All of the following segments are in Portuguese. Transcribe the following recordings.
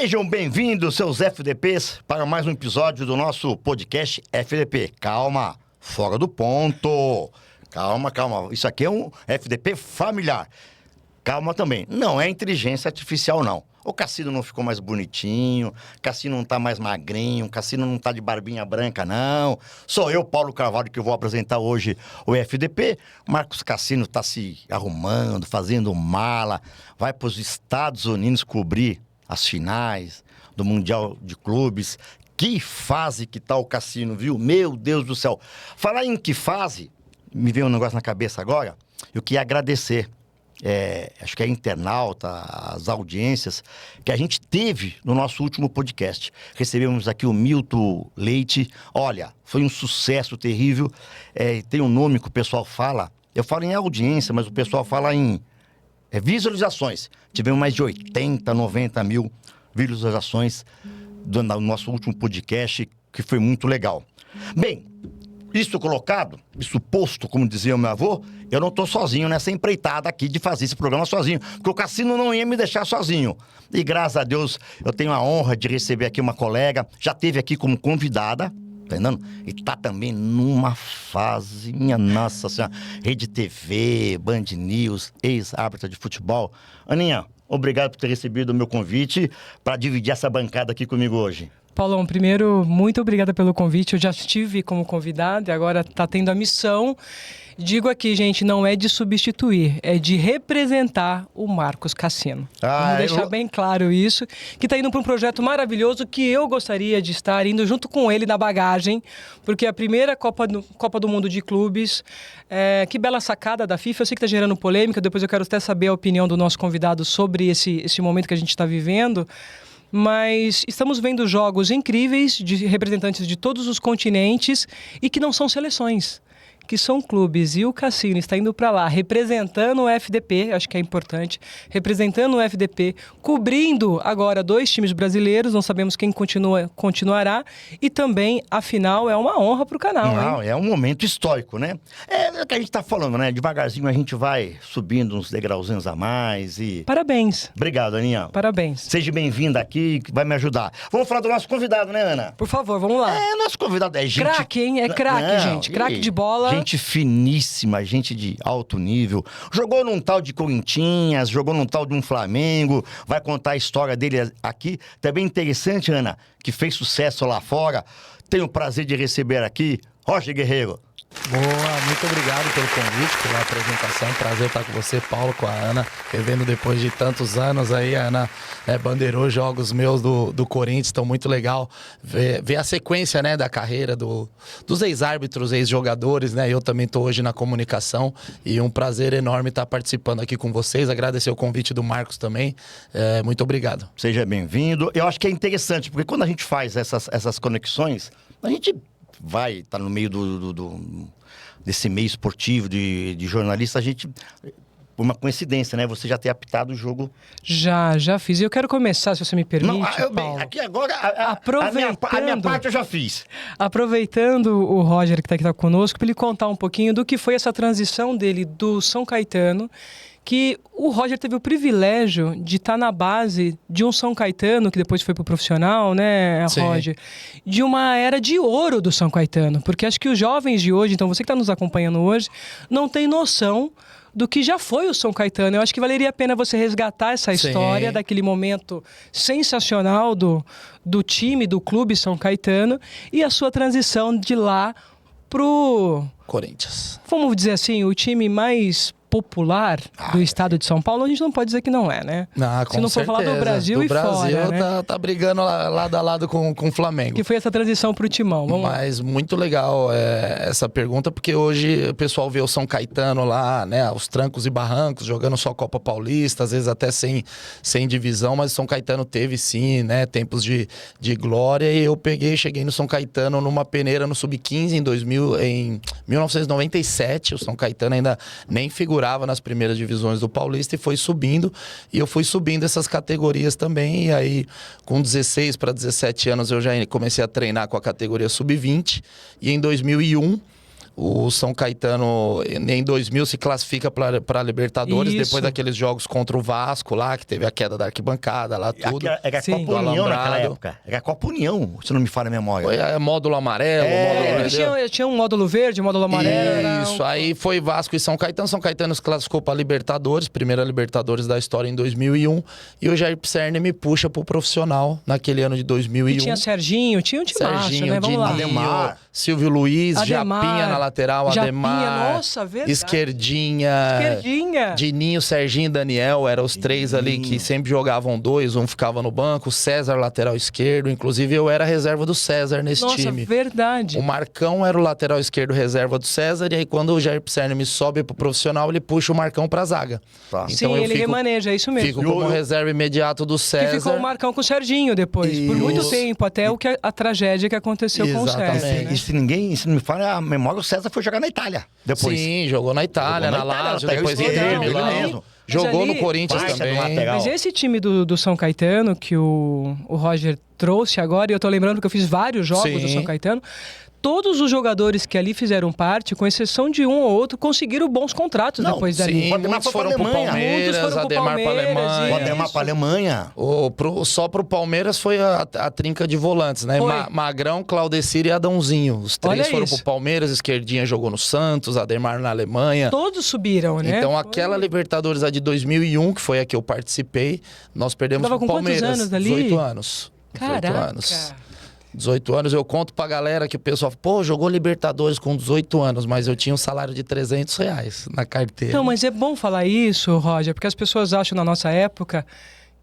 Sejam bem-vindos, seus FDPs, para mais um episódio do nosso podcast FDP. Calma, fora do ponto. Calma. Isso aqui é um FDP familiar. Calma também. Não é inteligência artificial, não. O Cassino não ficou mais bonitinho, o Cassino não tá mais magrinho, o Cassino não tá de barbinha branca, não. Sou eu, Paulo Carvalho, que vou apresentar hoje o FDP. Marcos Cassino tá se arrumando, fazendo mala, vai para os Estados Unidos cobrir as finais do Mundial de Clubes. Que fase que tá o Cassino, viu? Meu Deus do céu. Falar em que fase, me veio um negócio na cabeça agora, eu queria agradecer. Acho que é internauta, as audiências que a gente teve no nosso último podcast. Recebemos aqui o Milton Leite. Olha, foi um sucesso terrível. Tem um nome que o pessoal fala, eu falo em audiência, mas o pessoal fala em visualizações. Tivemos mais de 80, 90 mil visualizações do nosso último podcast, que foi muito legal. Bem, isso colocado, isso posto, como dizia o meu avô, eu não estou sozinho nessa empreitada aqui de fazer esse programa sozinho, porque o Cassino não ia me deixar sozinho. E graças a Deus eu tenho a honra de receber aqui uma colega, já esteve aqui como convidada, tá entendendo? E tá também numa fase, minha nossa senhora, Rede TV, Band News, ex-árbitra de futebol. Aninha, obrigado por ter recebido o meu convite para dividir essa bancada aqui comigo hoje. Paulão, primeiro, muito obrigada pelo convite. Eu já estive como convidado e agora está tendo a missão. Digo aqui, gente, não é de substituir, é de representar o Marcos Cassino. Vamos deixar bem claro isso, que está indo para um projeto maravilhoso que eu gostaria de estar indo junto com ele na bagagem, porque a primeira Copa do Mundo de Clubes, que bela sacada da FIFA, eu sei que está gerando polêmica, depois eu quero até saber a opinião do nosso convidado sobre esse momento que a gente está vivendo. Mas estamos vendo jogos incríveis de representantes de todos os continentes e que não são seleções, que são clubes. E o Cassino está indo para lá representando o FDP, acho que é importante, representando o FDP, cobrindo agora 2 times brasileiros, não sabemos quem continuará, e também, afinal, é uma honra para o canal. Não, é um momento histórico, né? É o que a gente está falando, né? Devagarzinho a gente vai subindo uns degrauzinhos a mais e... Parabéns. Obrigado, Aninha. Parabéns. Seja bem-vinda aqui, que vai me ajudar. Vamos falar do nosso convidado, né, Ana? Por favor, vamos lá. Nosso convidado é gente... Craque, hein? É craque, gente. Craque de bola. Gente finíssima, gente de alto nível. Jogou num tal de Corinthians, jogou num tal de um Flamengo. Vai contar a história dele aqui. Também interessante, Ana, que fez sucesso lá fora. Tenho o prazer de receber aqui Roger Guerreiro. Boa, muito obrigado pelo convite, pela apresentação. Prazer estar com você, Paulo, com a Ana. Revendo depois de tantos anos aí, a Ana bandeirou jogos meus do Corinthians, então muito legal ver a sequência, né, da carreira dos ex-árbitros, ex-jogadores, né? Eu também estou hoje na comunicação e um prazer enorme estar participando aqui com vocês. Agradecer o convite do Marcos também. Muito obrigado. Seja bem-vindo. Eu acho que é interessante, porque quando a gente faz essas conexões, a gente vai estar no meio desse meio esportivo de jornalista, a gente... Uma coincidência, né? Você já ter apitado o jogo. Já fiz. E eu quero começar, se você me permite, Paulo. Aqui agora, a minha parte eu já fiz. Aproveitando o Roger, que está aqui conosco, para ele contar um pouquinho do que foi essa transição dele do São Caetano, que o Roger teve o privilégio de estar na base de um São Caetano, que depois foi pro profissional, né, Sim. Roger? De uma era de ouro do São Caetano. Porque acho que os jovens de hoje, então você que está nos acompanhando hoje, não tem noção do que já foi o São Caetano. Eu acho que valeria a pena você resgatar essa história, daquele momento sensacional do time, do clube São Caetano, e a sua transição de lá pro... Corinthians. Vamos dizer assim, o time mais popular do estado de São Paulo, a gente não pode dizer que não é, né? Com Se não for certeza. falar do Brasil e fora, né? O Brasil tá brigando lado a lado com o Flamengo. Que foi essa transição pro Timão, vamos lá. Mas muito legal essa pergunta, porque hoje o pessoal vê o São Caetano lá, né, aos trancos e barrancos, jogando só Copa Paulista, às vezes até sem divisão, mas o São Caetano teve sim, né, tempos de glória, e eu cheguei no São Caetano numa peneira no Sub-15 em 1997, o São Caetano ainda nem figurava nas primeiras divisões do Paulista e foi subindo, e eu fui subindo essas categorias também, e aí com 16 para 17 anos eu já comecei a treinar com a categoria Sub-20, e em 2001 O São Caetano, em 2000, se classifica para Libertadores, Isso. depois daqueles jogos contra o Vasco lá, que teve a queda da arquibancada lá, tudo. Era a Sim. Copa Do União Alambrado. naquela época. Era a Copa União, se não me falha a memória. Foi módulo amarelo, Tinha um módulo verde, um módulo amarelo. era Isso, um- aí foi Vasco e São Caetano. São Caetano se classificou para Libertadores, primeira Libertadores da história em 2001. E o Jair Pisserni me puxa pro profissional naquele ano de 2001. E tinha Serginho, tinha um timaço, Serginho, né? Vamos lá. Dininho, Ademar. Silvio Luiz, Ademar. Japinha na lateral, Japinha, Ademar, nossa, verdade. Esquerdinha, Dininho, Serginho e Daniel, eram os três ali que sempre jogavam dois, um ficava no banco, o César lateral esquerdo, inclusive eu era reserva do César nesse Nossa, time. verdade. O Marcão era o lateral esquerdo reserva do César, e aí quando o Jair Pisserni me sobe pro profissional, ele puxa o Marcão pra zaga. Tá. Então Sim, eu ele fico, remaneja, é isso mesmo. fico como reserva imediato do Que César. ficou o Marcão com o Serginho depois, por muito Isso. tempo, até a tragédia que aconteceu com o Exatamente. César. Né? E se não me falha a memória, o César foi jogar na Itália depois. Sim, jogou na Itália, Jogou na na Itália, Lazio, lateral depois esquerdo, Inter, ele Milão. mesmo. Jogou ali- no Corinthians Baixa do também. lateral. Mas esse time do São Caetano, que o Roger trouxe agora, e eu tô lembrando que eu fiz vários jogos do Sim. São Caetano, todos os jogadores que ali fizeram parte, com exceção de um ou outro, conseguiram bons contratos Não, depois dali. Sim, O Ademar muitos foi pra foram pro Alemanha. Palmeiras, Muitos foram pro Ademar pra Palmeiras, Alemanha. O Ademar pra Alemanha. Só pro Palmeiras foi a trinca de volantes, né? Foi. Magrão, Claudecir e Adãozinho. Os três Olha foram isso. pro Palmeiras, Esquerdinha jogou no Santos, Ademar na Alemanha. Todos subiram, né? Então, Foi- aquela Libertadores a de 2001, que foi a que eu participei, nós perdemos Tava pro com quantos Palmeiras. anos ali? 18 anos. 18 Caraca. anos. 18 anos, eu conto pra galera que o pessoal, pô, jogou Libertadores com 18 anos, mas eu tinha um salário de R$300 na carteira. Então, mas é bom falar isso, Roger, porque as pessoas acham na nossa época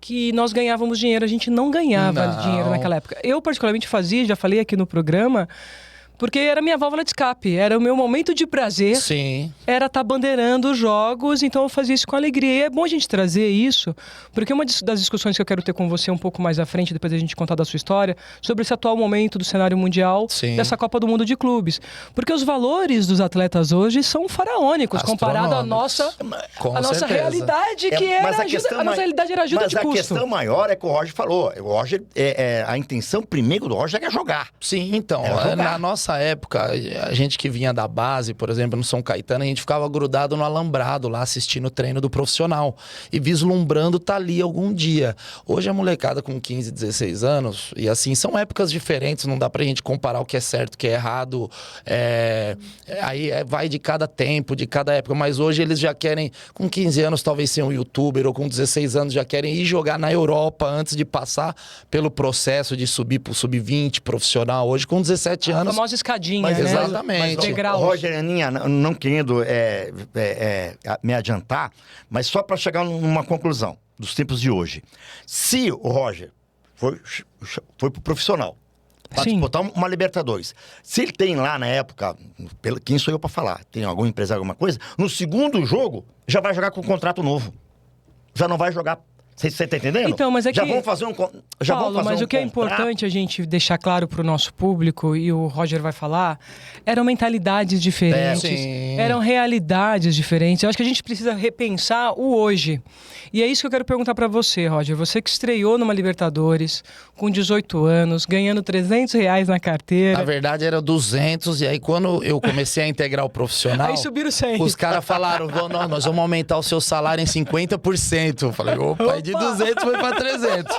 que nós ganhávamos dinheiro. A gente não ganhava Não. dinheiro naquela época. Eu, particularmente, fazia, já falei aqui no programa, porque era a minha válvula de escape, era o meu momento de prazer. Sim. Era estar bandeirando os jogos, então eu fazia isso com alegria. E é bom a gente trazer isso, porque uma das discussões que eu quero ter com você um pouco mais à frente, depois da gente contar da sua história, sobre esse atual momento do cenário mundial, Sim. dessa Copa do Mundo de clubes. Porque os valores dos atletas hoje são faraônicos, comparado à nossa, Com a nossa certeza. realidade, que era Mas ajuda, a nossa realidade era ajuda mas de a custo. questão maior é que o Roger falou. O Roger, a intenção primeiro do Roger é jogar. Sim, então, Era jogar. na nossa época, a gente que vinha da base, por exemplo, no São Caetano, a gente ficava grudado no alambrado lá, assistindo o treino do profissional e vislumbrando tá ali algum dia. Hoje a molecada com 15, 16 anos, e assim, são épocas diferentes, não dá pra gente comparar o que é certo, o que é errado, vai de cada tempo, de cada época, mas hoje eles já querem, com 15 anos talvez ser um youtuber, ou com 16 anos já querem ir jogar na Europa antes de passar pelo processo de subir pro sub-20 profissional. Hoje com 17 A anos... famosa escadinha, Mas né? exatamente. Mas, Degraus. Roger, Aninha, não querendo me adiantar, mas só para chegar numa conclusão dos tempos de hoje. Se o Roger foi pro profissional, para Sim. disputar uma Libertadores, se ele tem lá na época, quem sou eu para falar, tem algum empresário, alguma coisa, no segundo jogo já vai jogar com um contrato novo. Já não vai jogar. Você tá entendendo? Então, mas é já que- vão fazer um Paulo, mas o que é importante a gente deixar claro para o nosso público, e o Roger vai falar, eram mentalidades diferentes, Sim. eram realidades diferentes. Eu acho que a gente precisa repensar o hoje. E é isso que eu quero perguntar para você, Roger. Você que estreou numa Libertadores, com 18 anos, ganhando R$300 na carteira. Na verdade era 200, e aí quando eu comecei a integrar o profissional... Aí subiram 100. Os caras falaram, nós vamos aumentar o seu salário em 50%. Eu falei, opa, de 200 foi pra 300.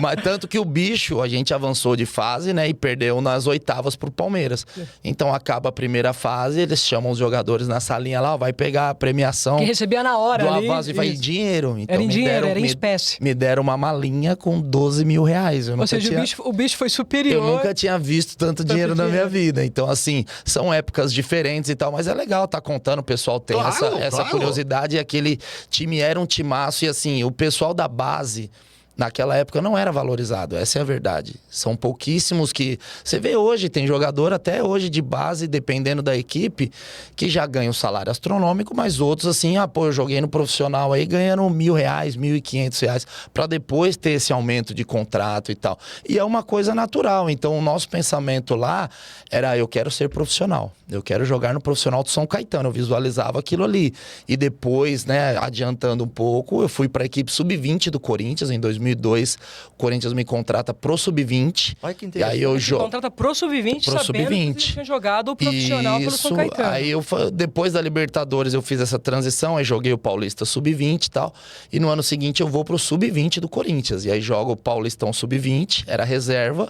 Mas tanto que o bicho, a gente avançou de fase, né? E perdeu nas oitavas pro Palmeiras. Então acaba a primeira fase, eles chamam os jogadores na salinha lá, vai pegar a premiação Que recebia na hora do ali. avanço e vai em Isso. dinheiro. Então, Era em me dinheiro, deram- era em me- espécie. Me deram uma malinha com R$12 mil. Eu Ou nunca seja, tinha... o bicho foi superior. Eu nunca tinha visto tanto dinheiro na minha dinheiro. vida. Então, assim, são épocas diferentes e tal, mas é legal tá contando, o pessoal tem Claro, essa claro. curiosidade. E aquele time era um timaço, e assim, o pessoal da base, naquela época, não era valorizado, essa é a verdade. São pouquíssimos que... Você vê hoje, tem jogador até hoje de base, dependendo da equipe, que já ganha um salário astronômico, mas outros assim, eu joguei no profissional aí ganhando R$1.000, R$1.500, para depois ter esse aumento de contrato e tal. E é uma coisa natural, então o nosso pensamento lá era, eu quero ser profissional, eu quero jogar no profissional do São Caetano, eu visualizava aquilo ali. E depois, né, adiantando um pouco, eu fui para a equipe sub-20 do Corinthians em 2001, 2002, o Corinthians me contrata pro Sub-20. Olha que E interessante. aí eu jogo... Contrata pro Sub-20, sabendo que você tinha jogado o profissional pelo São Caetano. Aí depois da Libertadores eu fiz essa transição, aí joguei o Paulista Sub-20 e tal. E no ano seguinte eu vou pro Sub-20 do Corinthians. E aí jogo o Paulistão Sub-20, era reserva.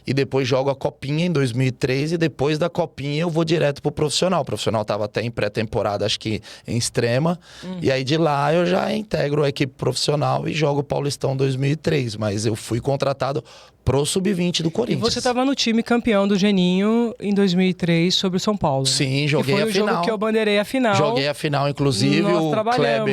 E depois jogo a Copinha em 2003 e depois da Copinha eu vou direto pro profissional. O profissional tava até em pré-temporada, acho que em extrema. E aí de lá eu já integro a equipe profissional e jogo o Paulistão 2003. Mas eu fui contratado pro Sub-20 do E Corinthians. você estava no time campeão do Geninho em 2003 sobre o São Paulo. Sim, joguei que a foi o final. jogo que eu bandeirei a final. Joguei a final, inclusive Nós o trabalhamos.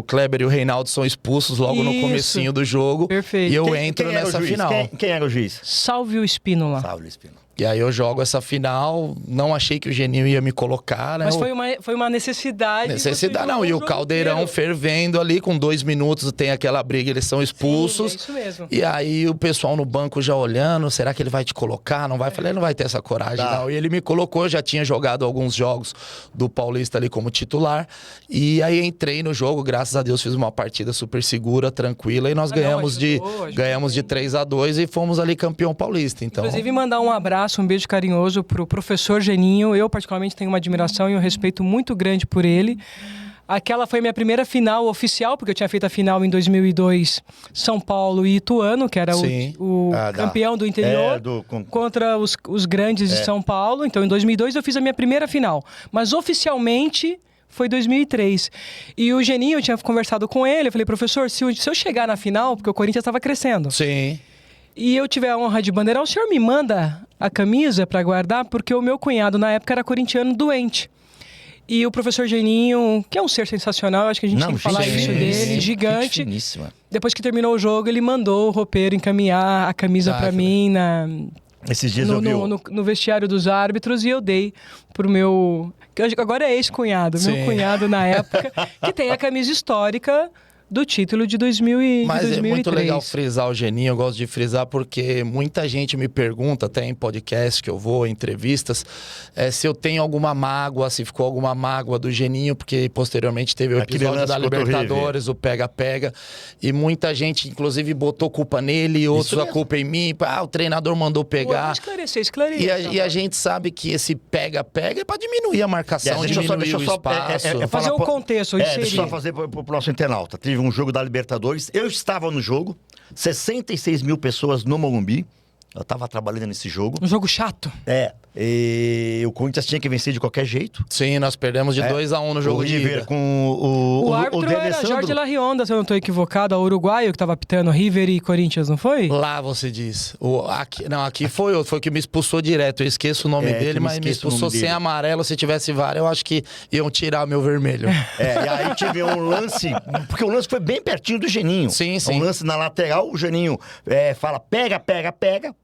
Kleber e o Reinaldo são expulsos logo no Isso. comecinho do jogo. Perfeito. E eu Quem entro era o nessa juiz? final. Quem era o juiz? Salve o Espínola. Saulo Espino. E aí eu jogo essa final, não achei que o Geninho ia me colocar, né? Mas foi uma necessidade. Necessidade você não, e jogou o jogo caldeirão inteiro. fervendo ali, com 2 minutos tem aquela briga, eles são expulsos. Sim, é isso mesmo. E aí o pessoal no banco já olhando, será que ele vai te colocar? Não vai? Falei, ele não vai ter essa coragem, Tá. não. E ele me colocou, eu já tinha jogado alguns jogos do Paulista ali como titular. E aí entrei no jogo, graças a Deus fiz uma partida super segura, tranquila, e nós ganhamos ajudou de 3-2 e fomos ali campeão paulista. Então, Inclusive, mandar um abraço, um beijo carinhoso pro professor Geninho. Eu, particularmente, tenho uma admiração e um respeito muito grande por ele. Aquela foi minha primeira final oficial, porque eu tinha feito a final em 2002, São Paulo e Ituano, que era Sim. o campeão do interior, contra os grandes de São Paulo. Então, em 2002, eu fiz a minha primeira final. Mas, oficialmente, foi 2003. E o Geninho, eu tinha conversado com ele, eu falei, professor, se eu chegar na final, porque o Corinthians estava crescendo, sim. e eu tiver a honra de bandeirar, o senhor me manda a camisa para guardar, porque o meu cunhado, na época, era corintiano doente. E o professor Geninho, que é um ser sensacional, eu acho que a gente tem que falar isso dele, gigante. Finíssima. Depois que terminou o jogo, ele mandou o roupeiro encaminhar a camisa para mim Esses dias eu vi no vestiário dos árbitros, e eu dei pro meu... que agora é ex-cunhado, meu cunhado na época, que tem a camisa histórica do título de 2000 Mas 2003. é muito legal frisar o Geninho, eu gosto de frisar porque muita gente me pergunta, até em podcast que eu vou, em entrevistas, se eu tenho alguma mágoa, se ficou alguma mágoa do Geninho, porque posteriormente teve o Aquele episódio lance da contra o Libertadores, o pega-pega, e muita gente, inclusive, botou culpa nele, e outros a culpa em mim, o treinador mandou pegar. Esclarecer. E a gente sabe que esse pega-pega é para diminuir a marcação, diminuir o espaço. Fazer o contexto, deixa eu só fazer pro nosso internauta. Teve um jogo da Libertadores, eu estava no jogo, 66 mil pessoas no Morumbi, eu estava trabalhando nesse jogo. Um jogo chato. E o Corinthians tinha que vencer de qualquer jeito. Sim, nós perdemos de 2-1 no jogo o de River ida. com o árbitro era Jorge Larrionda, se eu não estou equivocado, o uruguaio que estava apitando River e Corinthians, não foi? Lá você diz. Aqui foi outro, foi o que me expulsou direto. Eu esqueço o nome dele, mas me expulsou sem amarelo. Se tivesse VAR, eu acho que iam tirar o meu vermelho. E aí tive um lance, porque o lance foi bem pertinho do Geninho. Sim. Um lance na lateral, o Geninho fala pega,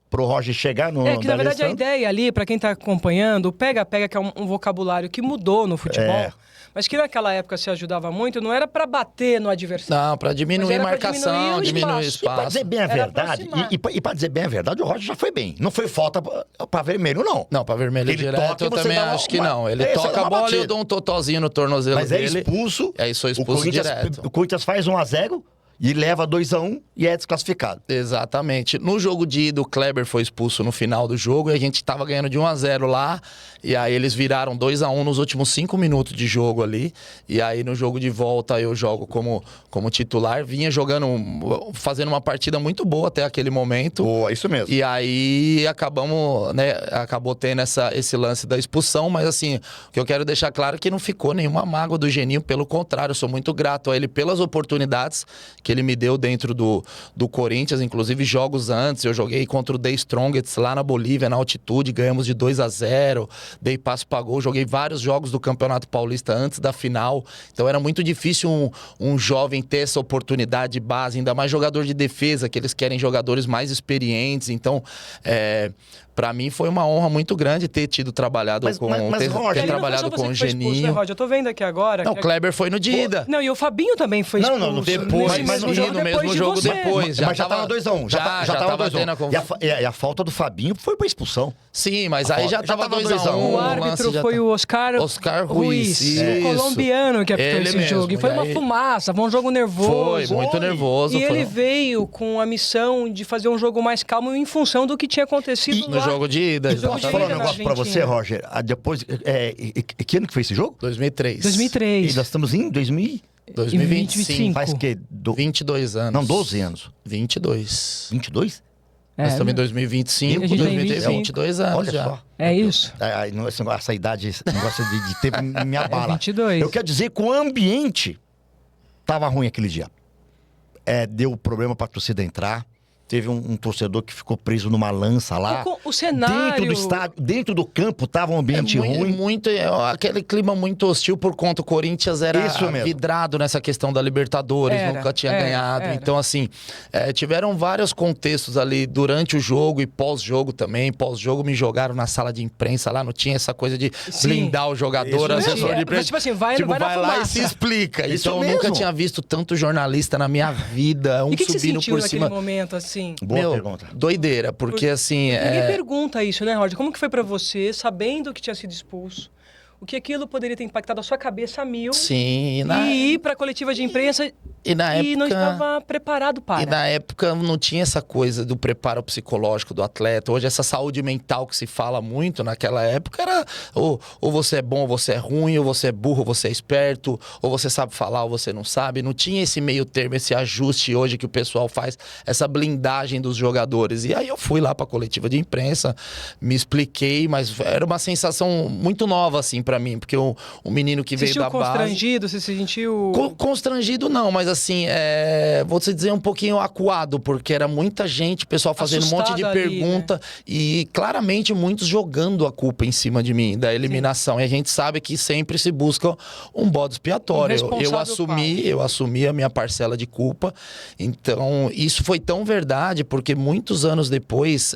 pro Roger chegar no... que na verdade a ideia ali, para quem tá acompanhando, o pega-pega, que é um vocabulário que mudou no futebol, mas que naquela época se ajudava muito, não era para bater no adversário. Não, para diminuir marcação, diminuir espaço. E para dizer bem a verdade, e para dizer bem a verdade, o Roger já foi bem. Não foi falta para vermelho, não. Não, para vermelho ele direto toca, eu também acho que não. Ele toca a bola e eu dou um totozinho no tornozelo dele. Mas é expulso. Aí sou expulso direto. O Corinthians faz 1-0... E leva 2-1 e é desclassificado. Exatamente. No jogo de ida, o Kleber foi expulso no final do jogo e a gente tava ganhando de 1-0 lá. E aí eles viraram 2-1 nos últimos 5 minutos de jogo ali. E aí no jogo de volta eu jogo como titular. Vinha jogando, fazendo uma partida muito boa até aquele momento. Boa, isso mesmo. E aí acabou tendo esse lance da expulsão. Mas assim, o que eu quero deixar claro é que não ficou nenhuma mágoa do Geninho. Pelo contrário, eu sou muito grato a ele pelas oportunidades que ele me deu dentro do Corinthians, inclusive jogos antes, eu joguei contra o The Strongest lá na Bolívia, na altitude, ganhamos de 2-0, dei passo pra gol, joguei vários jogos do Campeonato Paulista antes da final, então era muito difícil um jovem ter essa oportunidade de base, ainda mais jogador de defesa, que eles querem jogadores mais experientes, então pra mim foi uma honra muito grande ter trabalhado com o Geninho. Roger, eu tô vendo aqui agora. Não, o Kleber foi no de ida. Não, e o Fabinho também foi expulso. Depois. mesmo jogo no depois mesmo de jogo você. depois. Mas já tava 2x1. Já tava tendo 2x1. E a falta do Fabinho foi pra expulsão. Sim, mas aí já tava 2x1. O árbitro foi o Oscar Ruiz, o colombiano que apitou esse jogo. E foi uma fumaça, foi um jogo nervoso. Foi, muito nervoso. E ele veio com a missão de fazer um jogo mais calmo em função do que tinha acontecido no jogo de ida. Posso falar um negócio pra você, Roger? Depois, que ano que foi esse jogo? 2003. 2003. E nós estamos em 2025. Faz que? 22 anos. Não, 12 anos. 22. 22? Nós estamos em 2025, a gente tem 22 anos. Olha já. só. É isso. Essa idade, esse negócio de tempo me abala. 22. Eu quero dizer que o ambiente tava ruim aquele dia. Deu problema pra torcida entrar. Teve um torcedor que ficou preso numa lança lá. O cenário... Dentro do estádio, dentro do campo, tava um ambiente ruim. Aquele clima muito hostil por conta o Corinthians era vidrado nessa questão da Libertadores, nunca tinha ganhado. Então, assim, tiveram vários contextos ali durante o jogo e pós-jogo também. Pós-jogo me jogaram na sala de imprensa lá, não tinha essa coisa de blindar o jogador, assessor de imprensa. Tipo assim, vai lá e se explica. Então, eu nunca tinha visto tanto jornalista na minha vida, e que subindo você sentiu por cima. naquele momento, assim? Boa pergunta. Doideira, porque assim... Ninguém pergunta isso, né, Roger? Como que foi pra você, sabendo que tinha sido expulso? O que aquilo poderia ter impactado a sua cabeça a mil? Sim. E ir pra coletiva de imprensa e não estava preparado para. E na época não tinha essa coisa do preparo psicológico do atleta. Hoje essa saúde mental que se fala muito naquela época era ou você é bom ou você é ruim, ou você é burro ou você é esperto, ou você sabe falar ou você não sabe. Não tinha esse meio termo, esse ajuste hoje que o pessoal faz, essa blindagem dos jogadores. E aí eu fui lá pra coletiva de imprensa, me expliquei, mas era uma sensação muito nova assim pra mim, porque o menino que veio da base... constrangido? Você se sentiu... Constrangido não, mas assim, vou te dizer um pouquinho acuado, porque era muita gente, pessoal fazendo assustado um monte de ali, pergunta, né? E claramente muitos jogando a culpa em cima de mim, da eliminação. E a gente sabe que sempre se busca um bode expiatório. Eu assumi a minha parcela de culpa. Então, isso foi tão verdade, porque muitos anos depois...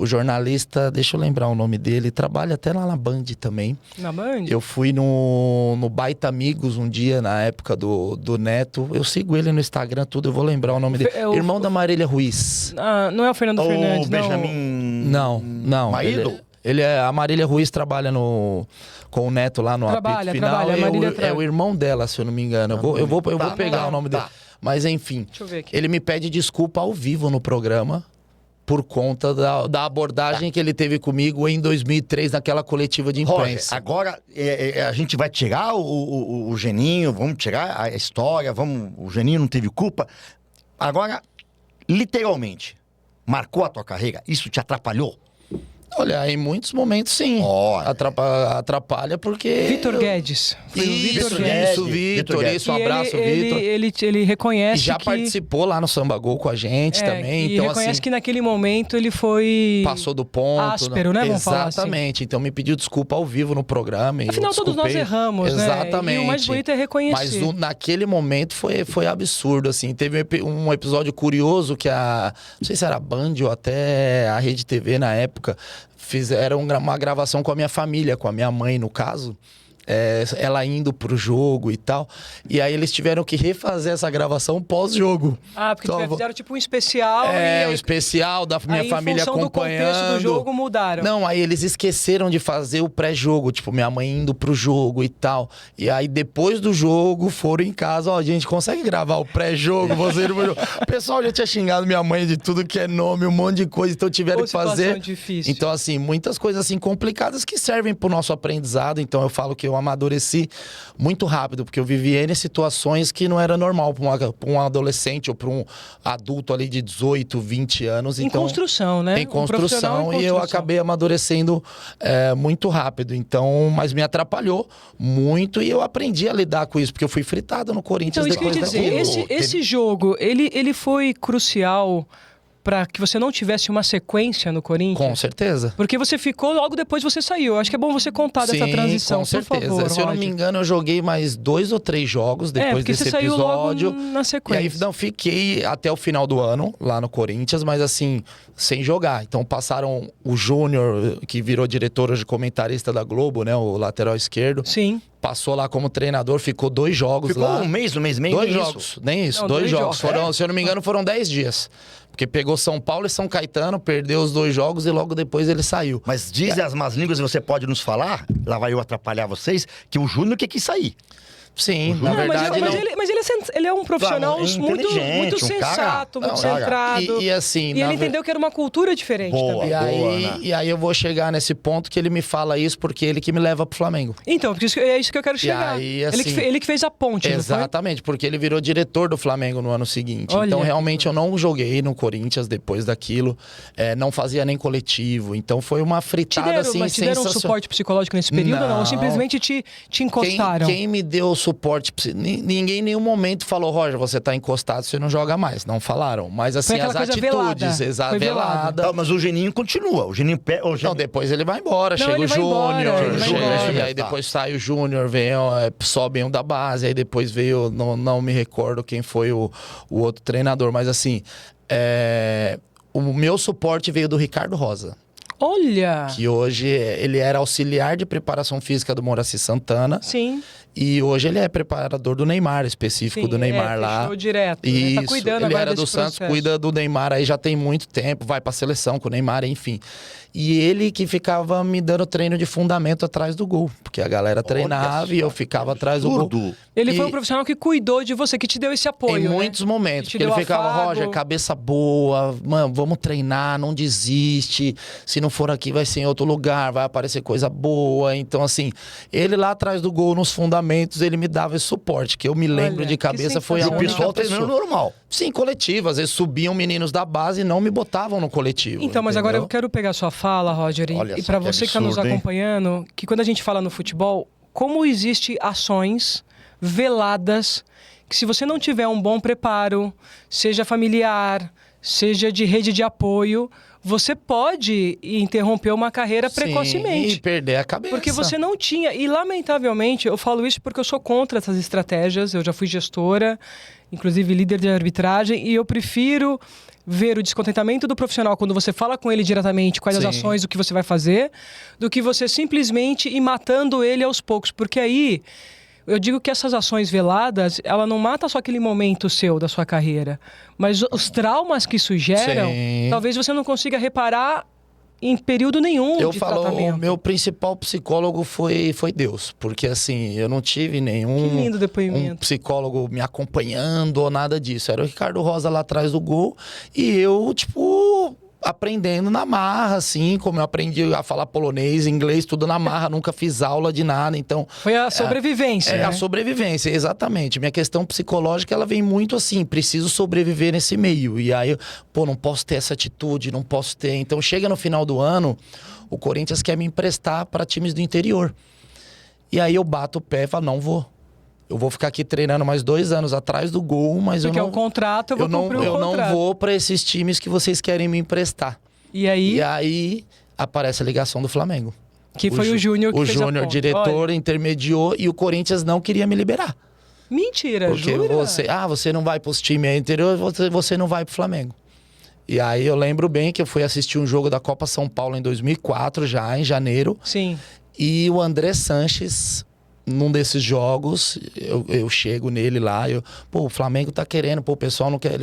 O jornalista, deixa eu lembrar o nome dele, trabalha até lá na Band também. Na Band? Eu fui no Baita Amigos um dia, na época do Neto. Eu sigo ele no Instagram, tudo, eu vou lembrar o nome dele. Irmão da Marília Ruiz. Não é o Fernando Fernandes, o Benjamin... Não. Marido? A Marília Ruiz trabalha com o Neto lá no apito final. É o irmão dela, se eu não me engano. Eu vou pegar o nome dele. Mas enfim, deixa eu ver aqui. Ele me pede desculpa ao vivo no programa, por conta da abordagem que ele teve comigo em 2003, naquela coletiva de imprensa. Roger, agora a gente vai tirar o Geninho, vamos tirar a história, o Geninho não teve culpa. Agora, literalmente, marcou a tua carreira? Isso te atrapalhou? Olha, em muitos momentos sim. Atrapalha porque... Vitor Guedes. Foi o Vitor Guedes. Um abraço, Vitor. Ele reconhece e já participou lá no Samba Gol com a gente também. E então, reconhece assim, que naquele momento ele foi... Passou do ponto. Áspero, né? Vamos falar assim. Exatamente. Então me pediu desculpa ao vivo no programa. Afinal, todos nós erramos, né? Exatamente. E o mais bonito é reconhecer. Mas naquele momento foi absurdo, assim. Teve um episódio curioso que não sei se era a Band ou até a Rede TV na época... Fizeram uma gravação com a minha família, com a minha mãe, no caso. Ela indo pro jogo e tal. E aí eles tiveram que refazer essa gravação pós-jogo. Porque fizeram tipo um especial. Um especial da minha família acompanhando. Do contexto do jogo mudaram. Não, aí eles esqueceram de fazer o pré-jogo. Tipo, minha mãe indo pro jogo e tal. E aí depois do jogo foram em casa. A gente consegue gravar o pré-jogo? O pessoal já tinha xingado minha mãe de tudo que é nome, um monte de coisa. Então tiveram que fazer. Difícil. Então assim, muitas coisas assim complicadas que servem pro nosso aprendizado. Então eu falo que eu amadureci muito rápido, porque eu vivi N situações que não era normal para um adolescente ou para um adulto ali de 18, 20 anos. Em construção, né? Em construção, e eu acabei amadurecendo muito rápido. Então, mas me atrapalhou muito e eu aprendi a lidar com isso, porque eu fui fritado no Corinthians depois daquilo. Esse jogo, ele foi crucial para que você não tivesse uma sequência no Corinthians? Com certeza. Porque você ficou, logo depois você saiu. Eu acho que é bom você contar dessa Sim, transição, com certeza. por favor, Se eu não me Roger. engano, eu joguei mais 2 ou 3 jogos depois porque desse você saiu episódio. logo na E sequência. aí, não, fiquei até o final do ano lá no Corinthians, mas assim, sem jogar. Então passaram o Júnior, que virou diretor hoje, comentarista da Globo, né? O lateral esquerdo. Sim. Passou lá como treinador, ficou 2 jogos Ficou lá. um mês e meio? 2 nem jogos, isso. nem isso, Não, 2 dois jogos. jogos. Foram, se eu não me engano, foram 10 dias. Porque pegou São Paulo e São Caetano, perdeu os 2 jogos e logo depois ele saiu. Mas dizem as más línguas, e você pode nos falar, lá vai eu atrapalhar vocês, que o Júnior que sair. Sim, na Não, verdade mas não. ele é um profissional Claro, muito inteligente, um cara- sensato, muito Não, cara. centrado. E assim, E ele entendeu que era uma cultura diferente Boa. também. Né? E aí eu vou chegar nesse ponto que ele me fala isso porque ele que me leva pro Flamengo. Então, porque é isso que eu quero chegar. aí, ele, assim, ele que fez a ponte, não foi? Exatamente, porque ele virou diretor do Flamengo no ano seguinte. Olha Então, que realmente, eu não joguei no Corinthians depois daquilo. Não fazia nem coletivo. Então, foi uma fritada, assim, Mas te deram um sensacional. suporte psicológico nesse período ou não? Ou Não. simplesmente te encostaram? Quem me deu suporte... Ninguém em nenhum momento falou, Roger, você tá encostado, você não joga mais. Não falaram. Mas, assim, Foi as aquela coisa velada. atitudes... Foi velada. Não, mas o Geninho continua. O Geninho... Não, depois ele vai embora, Não, chega ele o vai embora, Júnior, ele vai chega- embora. e aí depois sai o Júnior, sobe um da base, aí depois veio, não me recordo quem foi o outro treinador, mas assim, o meu suporte veio do Ricardo Rosa, Olha! que hoje ele era auxiliar de preparação física do Moraci Santana, Sim. e hoje ele é preparador do Neymar, específico Sim, do Neymar lá. fechou direto. Né? Isso, Tá cuidando ele agora era do desse Santos, processo. cuida do Neymar aí já tem muito tempo, vai pra seleção com o Neymar, enfim. E ele que ficava me dando treino de fundamento atrás do gol, porque a galera treinava e eu ficava atrás do gol. Absurdo. Ele E- foi um profissional que cuidou de você, que te deu esse apoio, Em né? muitos momentos, Que te porque ele deu ficava, afago. Roger, cabeça boa, mano, vamos treinar, não desiste, se não for aqui vai ser em outro lugar, vai aparecer coisa boa. Então, assim, ele lá atrás do gol, nos fundamentos, ele me dava esse suporte, que eu me lembro Olha, de que cabeça, foi a E o única pessoal pessoa. treinando normal. Sim, coletivo, às vezes subiam meninos da base e não me botavam no coletivo. Então, mas agora eu entendeu? quero pegar sua fala, Roger, Olha e só para que você que está nos absurdo, hein? acompanhando, que quando a gente fala no futebol, como existe ações veladas que se você não tiver um bom preparo, seja familiar, seja de rede de apoio, você pode interromper uma carreira Sim, precocemente. e perder a cabeça. Porque você não tinha, e lamentavelmente, eu falo isso porque eu sou contra essas estratégias, eu já fui gestora, inclusive líder de arbitragem, e eu prefiro ver o descontentamento do profissional quando você fala com ele diretamente quais as Sim. ações, o que você vai fazer, do que você simplesmente ir matando ele aos poucos, porque aí eu digo que essas ações veladas, ela não mata só aquele momento seu da sua carreira, mas os traumas que isso geram, Sim. talvez você não consiga reparar em período nenhum Eu de falo, tratamento. o meu principal psicólogo foi Deus, porque assim, eu não tive nenhum Que lindo um depoimento. psicólogo me acompanhando ou nada disso. Era o Ricardo Rosa lá atrás do gol e eu, tipo, aprendendo na marra, assim, como eu aprendi a falar polonês, inglês, tudo na marra, nunca fiz aula de nada, então... Foi a sobrevivência, É né? a sobrevivência, exatamente. Minha questão psicológica, ela vem muito assim, preciso sobreviver nesse meio. E aí, não posso ter essa atitude, não posso ter. Então, chega no final do ano, o Corinthians quer me emprestar para times do interior. E aí eu bato o pé e falo, não vou. Eu vou ficar aqui treinando mais 2 anos atrás do gol, mas Porque eu é não... o contrato, eu vou cumprir o eu contrato. não vou para esses times que vocês querem me emprestar. E aí, E aí, aparece a ligação do Flamengo. que foi o Júnior que O fez a Júnior, ponte. diretor, Olha, intermediou e o Corinthians não queria me liberar. mentira, Porque jura? você não vai para os times interior, você não vai para o Flamengo. E aí eu lembro bem que eu fui assistir um jogo da Copa São Paulo em 2004, já em janeiro. Sim. E o André Sanches, num desses jogos, eu chego nele lá, o Flamengo tá querendo, o pessoal não quer.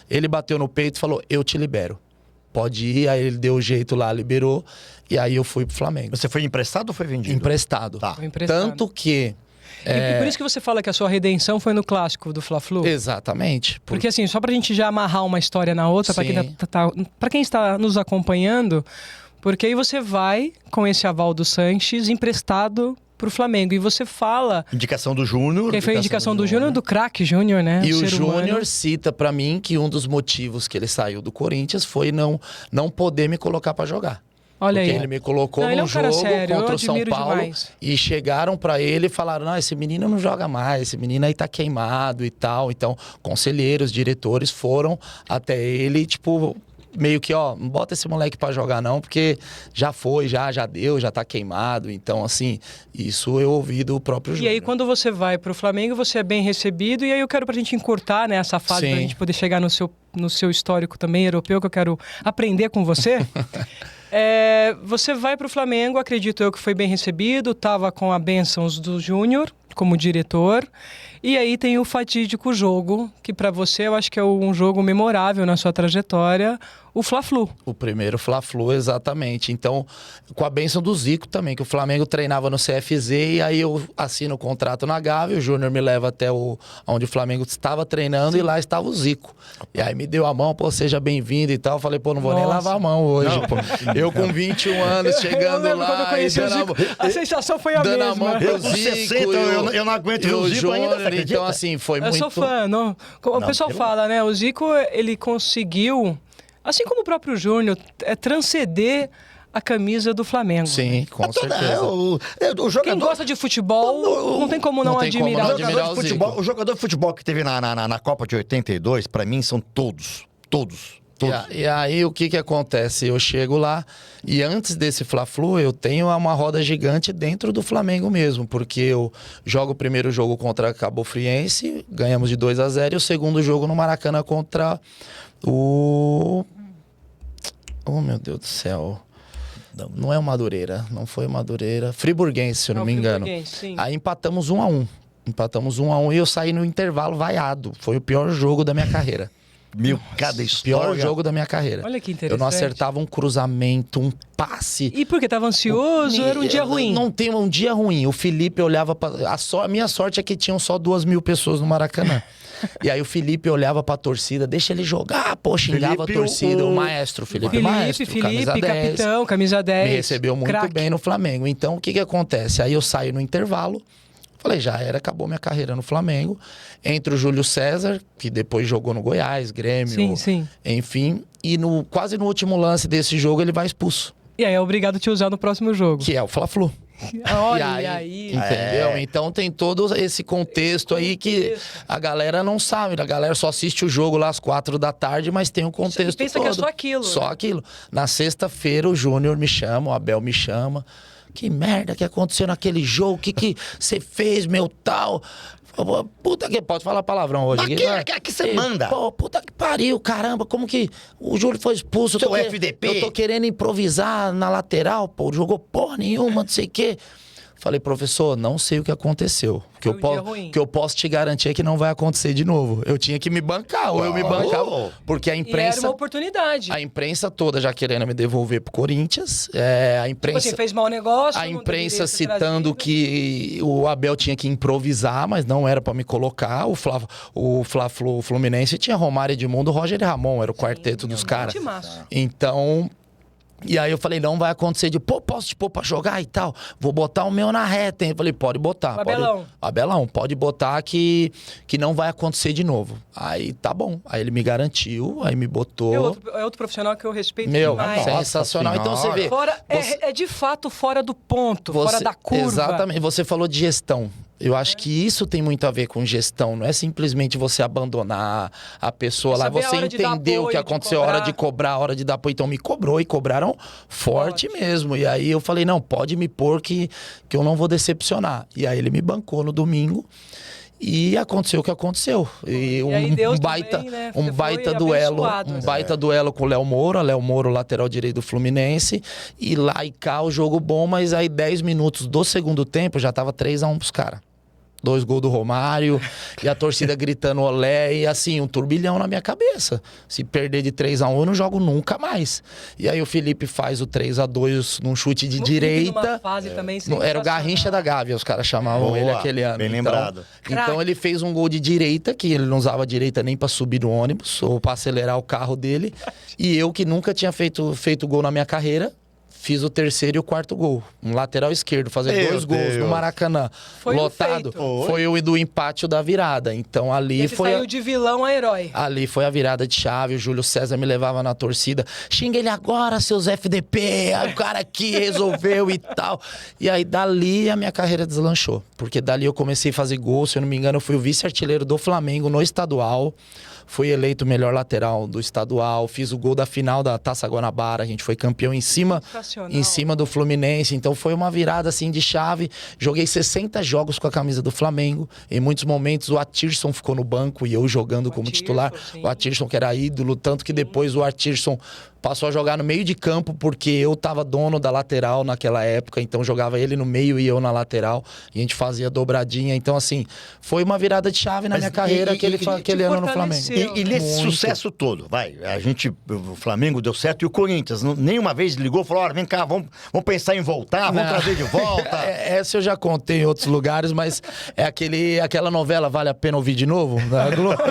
Ele bateu no peito e falou, eu te libero. Pode ir, aí ele deu o jeito lá, liberou. E aí eu fui pro Flamengo. Você foi emprestado ou foi vendido? Emprestado. Tá. Foi emprestado. Tanto que... E por isso que você fala que a sua redenção foi no clássico do Fla-Flu? Exatamente. Porque assim, só pra gente já amarrar uma história na outra, pra Sim. pra quem está nos acompanhando, porque aí você vai com esse aval do Sanches emprestado pro Flamengo. E você fala, Indicação do Júnior. que foi a indicação do Júnior, do craque Júnior, né? E o ser humano. Júnior cita pra mim que um dos motivos que ele saiu do Corinthians foi não poder me colocar pra jogar. Olha Porque aí. ele me colocou Não, ele é num um cara jogo sério, eu contra o São admiro Paulo demais. e chegaram pra ele e falaram, não, esse menino não joga mais, esse menino aí tá queimado e tal. Então, conselheiros, diretores foram até ele, tipo, meio que, ó, não bota esse moleque pra jogar não, porque já foi, já deu, já tá queimado. Então, assim, isso eu ouvi do próprio Júnior. E aí, quando você vai pro Flamengo, você é bem recebido. E aí eu quero pra gente encurtar, né, essa fase, Sim. pra gente poder chegar no seu histórico também europeu, que eu quero aprender com você. Você vai pro Flamengo, acredito eu que foi bem recebido, tava com a bênçãos do Júnior como diretor. E aí tem o fatídico jogo, que pra você eu acho que é um jogo memorável na sua trajetória, o Fla-Flu. O primeiro Fla-Flu, exatamente. Então, com a bênção do Zico também, que o Flamengo treinava no CFZ, e aí eu assino o contrato na Gávea, o Júnior me leva até onde o Flamengo estava treinando, e lá estava o Zico. E aí me deu a mão, pô, seja bem-vindo e tal. Eu falei, pô, não vou nem lavar a mão hoje, Não, pô. Eu com 21 anos, chegando eu lembro lá, quando eu conheci o Zico, a sensação foi a dando mesma. a mão pro Eu com Zico, 60, eu não aguento ver o Zico ainda, você acredita? então assim, foi Eu muito... sou fã, não. O pessoal fala, né? O Zico, ele conseguiu, assim como o próprio Júnior, transcender a camisa do Flamengo. Sim, com certeza. O jogador... Quem gosta de futebol, não tem como não tem como admirar não o admirar Zico. o Zico. O jogador de futebol que teve na Copa de 82, pra mim, são todos. E aí, o que acontece? Eu chego lá e antes desse Fla-Flu, eu tenho uma roda gigante dentro do Flamengo mesmo, porque eu jogo o primeiro jogo contra a Cabo Friense, ganhamos de 2-0, e o segundo jogo no Maracanã contra o... Oh, meu Deus do céu. Não é o Madureira, não foi o Madureira. Friburguense, se eu não me engano. Sim. Aí empatamos 1-1. Empatamos 1-1 e eu saí no intervalo vaiado. Foi o pior jogo da minha carreira. Cada Pior história. jogo da minha carreira. Olha que interessante. Eu não acertava um cruzamento, um passe. E porque tava ansioso, era um dia ruim. Não tem um dia ruim. O Felipe olhava para a minha sorte é que tinham só 2.000 pessoas no Maracanã. E aí o Felipe olhava pra torcida, deixa ele jogar, pô, xingava Felipe, a torcida, o maestro, Felipe Maestro, camisa 10, capitão, camisa 10. me recebeu muito craque. bem no Flamengo. Então, o que acontece? Aí eu saio no intervalo, falei, já era, acabou minha carreira no Flamengo. Entre o Júlio César, que depois jogou no Goiás, Grêmio, Sim. enfim. E quase no último lance desse jogo, ele vai expulso. E aí é obrigado a te usar no próximo jogo. Que é o Fla-Flu. Olha E aí. Entendeu? Então tem todo esse contexto aí que a galera não sabe. A galera só assiste o jogo lá às 4 da tarde, mas tem o contexto pensa todo. que é só aquilo, Só né? aquilo. Na sexta-feira o Júnior me chama, o Abel me chama. Que merda que aconteceu naquele jogo? O que você fez, meu tal? Puta que... Pode falar palavrão hoje. Que você manda? Pô, puta que pariu, caramba. Como que o Júlio foi expulso? Seu FDP. Eu tô querendo improvisar na lateral, pô. Jogou porra nenhuma, não sei o quê. Falei, professor, não sei o que aconteceu. O que eu posso te garantir é que não vai acontecer de novo. Eu tinha que me bancar, ou eu me bancava. Porque a E era imprensa... uma oportunidade. A imprensa toda já querendo me devolver pro Corinthians. A imprensa... Você fez mau negócio. A não imprensa deveria ter citando trazido. que o Abel tinha que improvisar, mas não era pra me colocar. O Fluminense tinha Romário, Edmundo, Roger e Ramon, era o quarteto dos caras. Timaço. Então, e aí eu falei, não vai acontecer de, pô, posso te pôr pra jogar e tal? Vou botar o meu na reta, hein? Eu falei, pode botar. O Abelão. Abelão, pode botar que não vai acontecer de novo. Aí, tá bom. Aí ele me garantiu, aí me botou. É outro profissional que eu respeito Meu, demais. sensacional. Então você vê... É de fato fora do ponto, fora da curva. Exatamente. Você falou de gestão. Eu acho que isso tem muito a ver com gestão. Não é simplesmente você abandonar a pessoa lá. saber a Você hora de dar entender o que apoio, de aconteceu, a hora de cobrar, a hora de dar apoio. Então me cobrou e cobraram forte mesmo. E aí eu falei, não, pode me pôr que eu não vou decepcionar. E aí ele me bancou no domingo. E aconteceu o que aconteceu. E aí Deus baita, também, né? um Você baita foi duelo, abençoado, um né? baita duelo com o Léo Moura, lateral direito do Fluminense. E lá e cá o jogo bom, mas aí 10 minutos do segundo tempo já tava 3-1 pros caras. 2 gols do Romário, e a torcida gritando olé, e assim, um turbilhão na minha cabeça. Se perder de 3-1, eu não jogo nunca mais. E aí o Felipe faz o 3-2 num chute de direita. Numa fase também Era o Garrincha da Gávea, os caras chamavam ele aquele ano. Bem lembrado. Então ele fez um gol de direita, que ele não usava a direita nem pra subir no ônibus, ou pra acelerar o carro dele. E eu, que nunca tinha feito gol na minha carreira, fiz o terceiro e o quarto gol. Um lateral esquerdo, fazer Meu 2 gols Deus. no Maracanã. Foi um lotado. feito. Foi o do empate ou da virada. Então ali Ele foi... saiu de vilão a herói. Ali foi a virada de chave, o Júlio César me levava na torcida. Xinga ele agora, seus FDP, aí o cara aqui resolveu e tal. E aí dali a minha carreira deslanchou. Porque dali eu comecei a fazer gol, se eu não me engano, eu fui o vice-artilheiro do Flamengo no estadual. Fui eleito o melhor lateral do estadual, fiz o gol da final da Taça Guanabara, a gente foi campeão em cima do Fluminense. Então foi uma virada assim de chave. Joguei 60 jogos com a camisa do Flamengo. Em muitos momentos o Atirson ficou no banco e eu jogando como titular. Sim. O Atirson que era ídolo, tanto que depois o Atirson passou a jogar no meio de campo porque eu tava dono da lateral naquela época, então jogava ele no meio e eu na lateral, e a gente fazia dobradinha. Então assim, foi uma virada de chave na minha carreira aquele ano no Flamengo. E nesse sucesso todo, o Flamengo deu certo e o Corinthians nenhuma vez ligou e falou, olha, vem cá, vamos pensar em voltar, vamos trazer de volta. Essa eu já contei em outros lugares, mas é aquela novela Vale a Pena Ouvir de Novo, da Globo.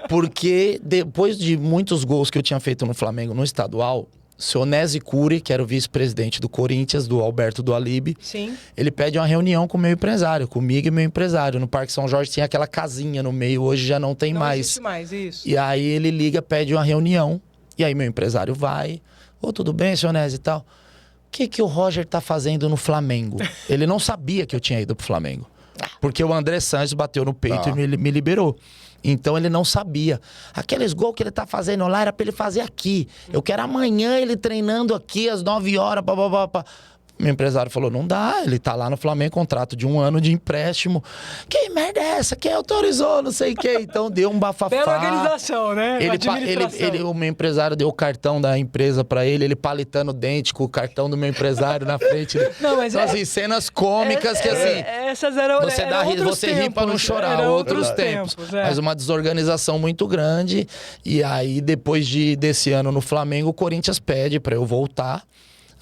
Porque depois de muitos gols que eu tinha feito no Flamengo no estadual, o seu Nesi Cury, que era o vice-presidente do Corinthians, do Alberto do Alibe, Sim. ele pede uma reunião com o meu empresário, comigo e meu empresário. No Parque São Jorge tinha aquela casinha no meio, hoje já não tem Não mais. existe mais, isso. E aí ele liga, pede uma reunião, e aí meu empresário vai. Ô, tudo bem, seu Nesi e tal? O que o Roger tá fazendo no Flamengo? Ele não sabia que eu tinha ido pro Flamengo. Porque o André Santos bateu no peito e me liberou. Então ele não sabia. Aqueles gols que ele tá fazendo lá era pra ele fazer aqui. Eu quero amanhã ele treinando aqui às 9 horas. Meu empresário falou, não dá, ele tá lá no Flamengo, contrato de 1 ano de empréstimo. Que merda é essa? Quem autorizou? Não sei o quê. Então deu um bafafá. Bela organização, né? Administração. O meu empresário deu o cartão da empresa pra ele palitando o dente com o cartão do meu empresário na frente. Não, mas então, assim, cenas cômicas que assim... Essas eram Você ri pra não chorar, outros tempos. Mas uma desorganização muito grande. E aí, depois desse ano no Flamengo, o Corinthians pede pra eu voltar.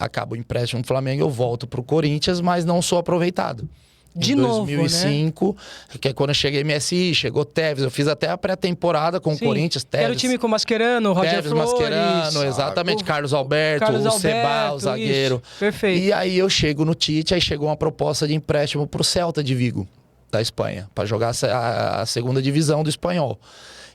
Acaba o empréstimo no Flamengo, eu volto pro Corinthians, mas não sou aproveitado. De em novo, 2005, né? Que é quando eu cheguei MSI, chegou Tevez. Eu fiz até a pré-temporada com o Corinthians, Tevez. Era o time com Mascherano, Roger Tevez, Flores. Mascherano, exatamente. Carlos Alberto, o Seba, o zagueiro. Isso, perfeito. E aí eu chego no Tite, aí chegou uma proposta de empréstimo pro Celta de Vigo, da Espanha, para jogar a segunda divisão do espanhol.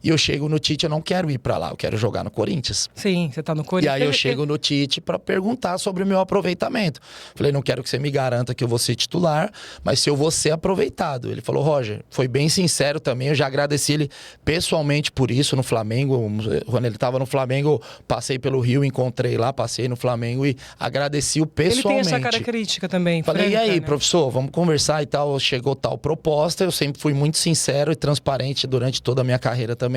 E eu chego no Tite, eu não quero ir pra lá, eu quero jogar no Corinthians. Sim, você tá no Corinthians. E aí eu chego no Tite pra perguntar sobre o meu aproveitamento. Falei, não quero que você me garanta que eu vou ser titular, mas se eu vou ser aproveitado. Ele falou, Roger, foi bem sincero também, eu já agradeci ele pessoalmente por isso no Flamengo. Quando ele tava no Flamengo, eu passei pelo Rio, encontrei lá, passei no Flamengo e agradeci-o pessoalmente. Ele tem essa característica também. Falei, franca, e aí, né? professor, vamos conversar e tal. Chegou tal proposta, eu sempre fui muito sincero e transparente durante toda a minha carreira também.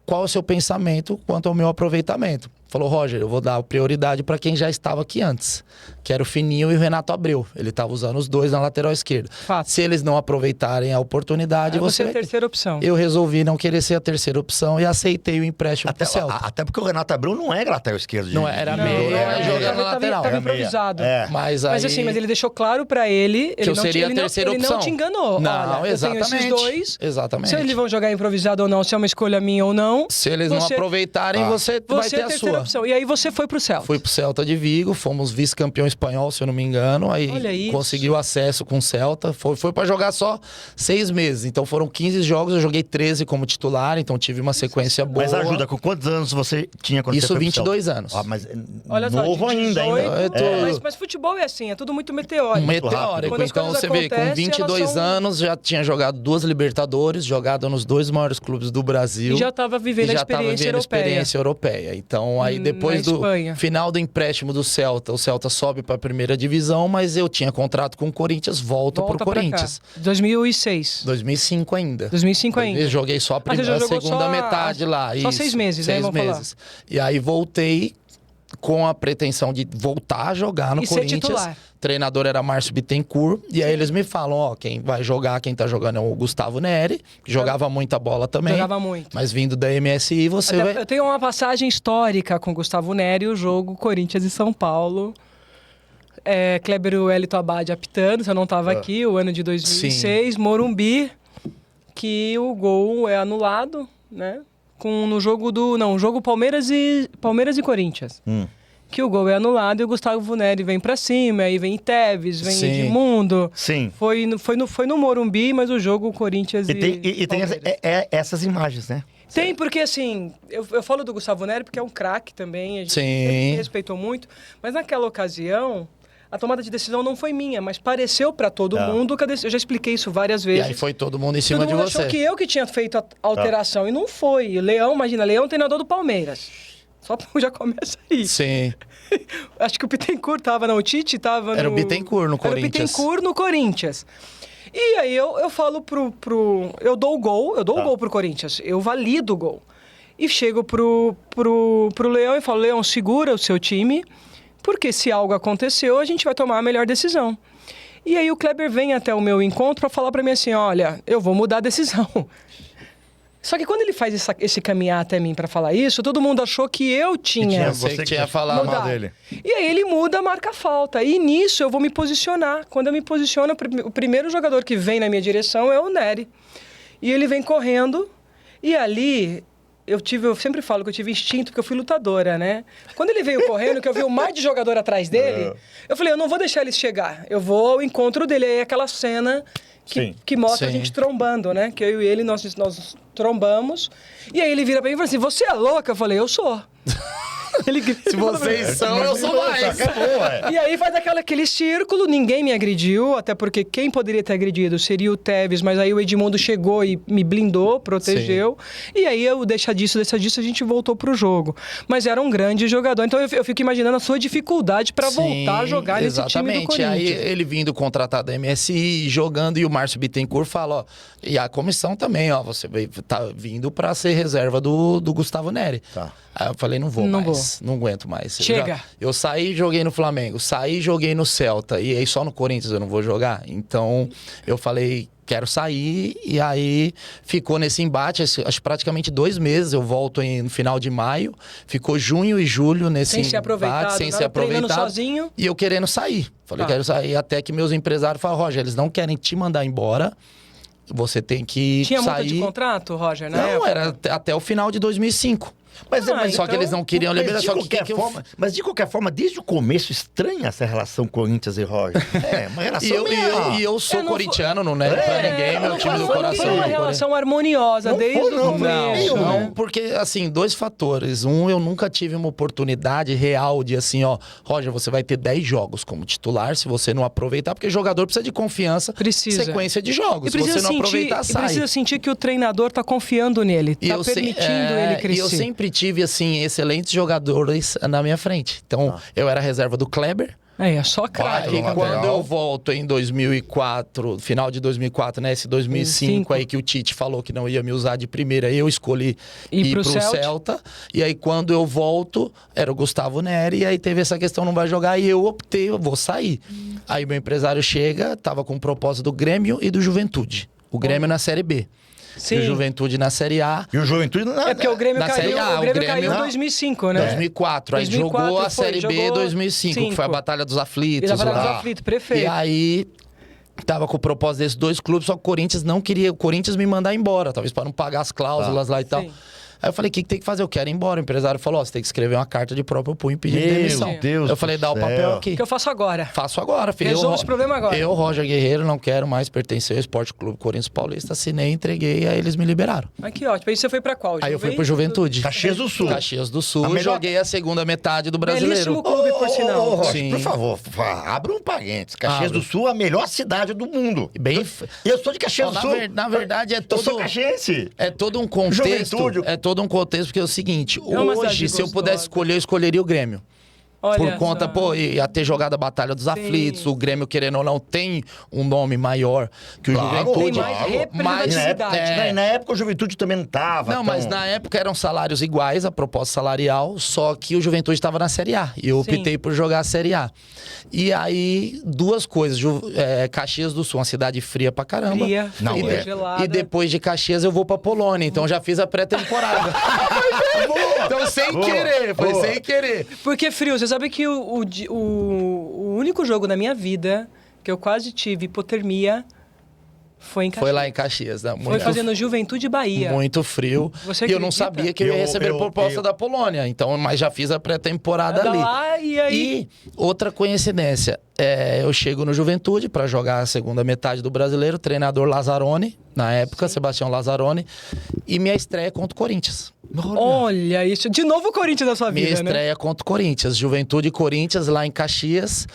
Qual é o seu pensamento quanto ao meu aproveitamento? Falou, Roger, eu vou dar prioridade para quem já estava aqui antes, que era o Fininho e o Renato Abreu. Ele estava usando os dois na lateral esquerda. Fato. Se eles não aproveitarem a oportunidade, Você é vai... a terceira opção. Eu resolvi não querer ser a terceira opção e aceitei o empréstimo pro Celta. Até porque o Renato Abreu não é lateral esquerdo. Não era meia, jogando na lateral. Tava improvisado. Mas assim, mas ele deixou claro pra ele... Que eu seria a terceira opção. Ele não te enganou. Não, olha, exatamente. Eu tenho esses dois. Exatamente. Se eles vão jogar improvisado ou não, se é uma escolha minha ou não... Se eles não aproveitarem, você vai ter é a a terceira sua. opção. E aí você foi pro Celta. Fui pro Celta de Vigo, fomos vice-campeão espanhol, se eu não me engano. Aí conseguiu acesso com o Celta. Foi pra jogar só 6 meses. Então foram 15 jogos, eu joguei 13 como titular, então tive uma sequência boa. Mas ajuda, com quantos anos você tinha quando Isso, você foi 22 anos. Mas Olha novo só, ainda. 18, mas futebol é assim, é tudo muito meteórico. Meteórico. Quando as Então coisas você vê, com acontecem, 22 elas são- anos, já tinha jogado 2 Libertadores, jogado nos 2 maiores clubes do Brasil. E já estava vivendo a experiência europeia. Então, aí depois do Espanha. final do empréstimo do Celta, o Celta sobe para a primeira divisão, mas eu tinha contrato com o Corinthians, volta pro pra Corinthians. cá. 2006. 2005 ainda. 2005 ainda. Eu joguei só a Mas você primeira, já a jogou segunda só metade lá. só isso. 6 meses, né? 6 Vamos falar. meses. E aí voltei com a pretensão de voltar a jogar no E ser Corinthians. titular. O treinador era Márcio Bittencourt. E aí eles me falam, ó, quem vai jogar, quem tá jogando é o Gustavo Neri, que jogava muita bola também. Jogava muito. Mas vindo da MSI, você vai... Eu tenho uma passagem histórica com Gustavo Neri, o jogo Corinthians e São Paulo. Kleber e Wellington Abad apitando, você não estava aqui, o ano de 2006. Sim. Morumbi, que o gol é anulado, né? No jogo jogo Palmeiras e Corinthians. que o gol é anulado e o Gustavo Neri vem pra cima, aí vem Tevez, vem Edmundo. Sim. Foi no Morumbi, mas o jogo Corinthians E tem Palmeiras. essas imagens, né? Tem, porque assim, eu falo do Gustavo Neri porque é um craque também, a gente sempre respeitou muito, mas naquela ocasião, a tomada de decisão não foi minha, mas pareceu pra todo mundo que eu já expliquei isso várias E vezes. aí foi todo mundo em cima Todo de mundo você. achou que eu que tinha feito a alteração, e não foi. O Leão, imagina, Leão é treinador do Palmeiras. Só já começa aí. Sim. Acho que o Bittencourt tava, não, o Tite tava Era o Bittencourt no Corinthians. Era o Bittencourt no Corinthians. E aí eu falo eu dou o gol pro Corinthians, eu valido o gol. E chego pro Leão e falo, Leão, segura o seu time, porque se algo aconteceu, a gente vai tomar a melhor decisão. E aí o Kleber vem até o meu encontro para falar para mim assim, olha, eu vou mudar a decisão. Só que quando ele faz esse caminhar até mim para falar isso, todo mundo achou que eu tinha... Você que tinha falado mudar. mal dele. E aí ele muda, marca a falta. E nisso eu vou me posicionar. Quando eu me posiciono, o primeiro jogador que vem na minha direção é o Neri. E ele vem correndo, e ali... Eu sempre falo que eu tive instinto, porque eu fui lutadora, né? Quando ele veio correndo, que eu vi um mar de jogador atrás dele, eu falei, eu não vou deixar ele chegar. Eu vou ao encontro dele. Aí é aquela cena que mostra a gente trombando, né? Que eu e ele, nós trombamos. E aí ele vira pra mim e fala assim, você é louca? Eu falei, eu sou. Se vocês são, eu sou mais. E aí faz aquele círculo, ninguém me agrediu, até porque quem poderia ter agredido seria o Tevez, mas aí o Edmundo chegou e me blindou, protegeu. Sim. E aí eu deixa disso, a gente voltou pro jogo. Mas era um grande jogador, então eu fico imaginando a sua dificuldade para voltar a jogar nesse time do Corinthians. Aí ele vindo contratado da MSI, jogando, e o Márcio Bittencourt fala, ó, e a comissão também, ó, você tá vindo para ser reserva do Gustavo Neri. Tá. Aí eu falei, não vou mais, não aguento mais. Chega. Eu saí e joguei no Flamengo, saí e joguei no Celta, e aí só no Corinthians eu não vou jogar. Então eu falei, quero sair, e aí ficou nesse embate, acho praticamente 2 meses, eu volto no final de maio, ficou junho e julho nesse sem embate, sem ser aproveitado, sozinho. E eu querendo sair. Falei, quero sair, até que meus empresários falaram, Roger, eles não querem te mandar embora, você tem que Tinha sair. Multa de contrato, Roger, né? Não, era até o final de 2005. Mas só então, que eles não queriam liberar. Mas de qualquer forma, desde o começo, estranha essa relação Corinthians e Roger. É, uma relação e eu sou corintiano, não nego pra ninguém, meu time do coração. Foi uma relação harmoniosa desde o começo. Não, porque, assim, 2 fatores. Eu nunca tive uma oportunidade real de, assim, ó, Roger, você vai ter 10 jogos como titular, se você não aproveitar, porque jogador precisa de confiança, sequência de jogos. Se você não aproveitar, sai. E precisa sentir que o treinador tá confiando nele, tá permitindo ele crescer. E eu sempre tive, assim, excelentes jogadores na minha frente. Então, eu era reserva do Kleber. É só craque. E quando eu volto em 2004, final de 2004, né? Esse 2005 aí que o Tite falou que não ia me usar de primeira, eu escolhi ir pro Celta. E aí quando eu volto, era o Gustavo Neri, e aí teve essa questão, não vai jogar, e eu optei, eu vou sair. Aí meu empresário chega, tava com o propósito do Grêmio e do Juventude. O Grêmio na Série B. Sim. E o Juventude na Série A. E o Juventude é porque o Grêmio na caiu, Série A, o Grêmio caiu em 2005, né? 2004. Aí jogou a Série B em 2005, que foi a Batalha dos Aflitos. A Batalha dos Aflitos, prefeito. E aí tava com o propósito desses 2 clubes, só que o Corinthians não queria o Corinthians me mandar embora, talvez para não pagar as cláusulas lá e tal. Aí eu falei, o que tem que fazer? Eu quero ir embora. O empresário falou, você tem que escrever uma carta de próprio punho pedindo demissão. Deus eu falei, dá o papel aqui. O que eu faço agora? Faço agora, filho. Resolve esse problema agora. Eu, Roger Guerreiro, não quero mais pertencer ao Esporte Clube Corinthians Paulista. Assinei, entreguei, aí eles me liberaram. Ah, que ótimo. Aí você foi pra qual? Aí eu fui pro Juventude. Caxias do Sul. Caxias do Sul. Joguei a segunda metade do Brasileiro. Belíssimo clube, por sinal. Roger, por favor, abra um parênteses. Caxias do Sul é a melhor cidade do mundo. Eu sou de Caxias do Sul. Na verdade, é todo... Eu sou caxiense. É todo um contexto. Juventude. É todo um contexto, porque é o seguinte, hoje, se eu pudesse escolher, eu escolheria o Grêmio. Olha por conta, ia ter jogado a Batalha dos Aflitos, o Grêmio, querendo ou não, tem um nome maior que o Juventude. Tem mais representatividade. Na época o Juventude também não tava. Não, mas na época eram salários iguais, a proposta salarial, só que o Juventude estava na Série A. E eu optei por jogar a Série A. E aí, 2 coisas. Caxias do Sul, uma cidade fria pra caramba. Gelada. E depois de Caxias eu vou pra Polônia, então já fiz a pré-temporada. Então, sem querer. Porque, Frio, você sabe que o único jogo na minha vida que eu quase tive hipotermia Foi em Caxias. Foi lá em Caxias, né? Foi fazendo Juventude Bahia. Muito frio. Você E eu não acredita? sabia que eu ia receber proposta da Polônia. Então, mas já fiz a pré-temporada ali. Lá, e aí? E outra coincidência, eu chego no Juventude para jogar a segunda metade do Brasileiro, treinador Lazzaroni, na época, Sebastião Lazzaroni, e minha estreia contra o Corinthians. Olha isso. De novo o Corinthians na sua Minha vida, né? estreia contra o Corinthians. Juventude e Corinthians lá em Caxias.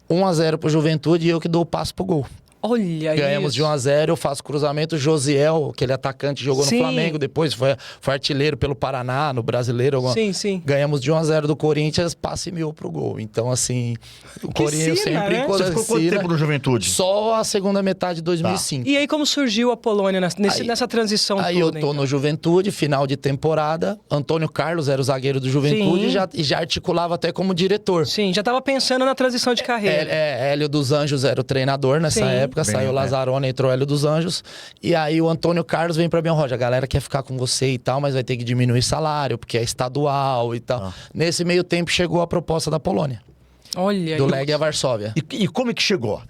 1-0 pro Juventude e eu que dou o passo pro gol. Olha Ganhamos isso. de 1-0, eu faço cruzamento. Josiel, aquele atacante, jogou Sim. no Flamengo, depois foi artilheiro pelo Paraná, no Brasileiro. Sim. Ganhamos de 1-0 do Corinthians, passe 1000 pro gol. Então, assim, o Corinthians sina, sempre né? Você ficou quanto tempo no Juventude? Só a segunda metade de 2005. E aí como surgiu a Polônia nessa transição Aí toda? eu tô no Juventude, final de temporada. Antônio Carlos era o zagueiro do Juventude e já articulava até como diretor. Sim, já tava pensando na transição de carreira. Hélio dos Anjos era o treinador nessa Sim. época, saiu o Lazzaroni, entrou Hélio dos Anjos. E aí o Antônio Carlos vem pra mim, Roger, a galera quer ficar com você e tal, mas vai ter que diminuir salário, porque é estadual e tal. Nesse meio tempo chegou a proposta da Polônia, Olha do isso. Legia Varsóvia. E como é que chegou?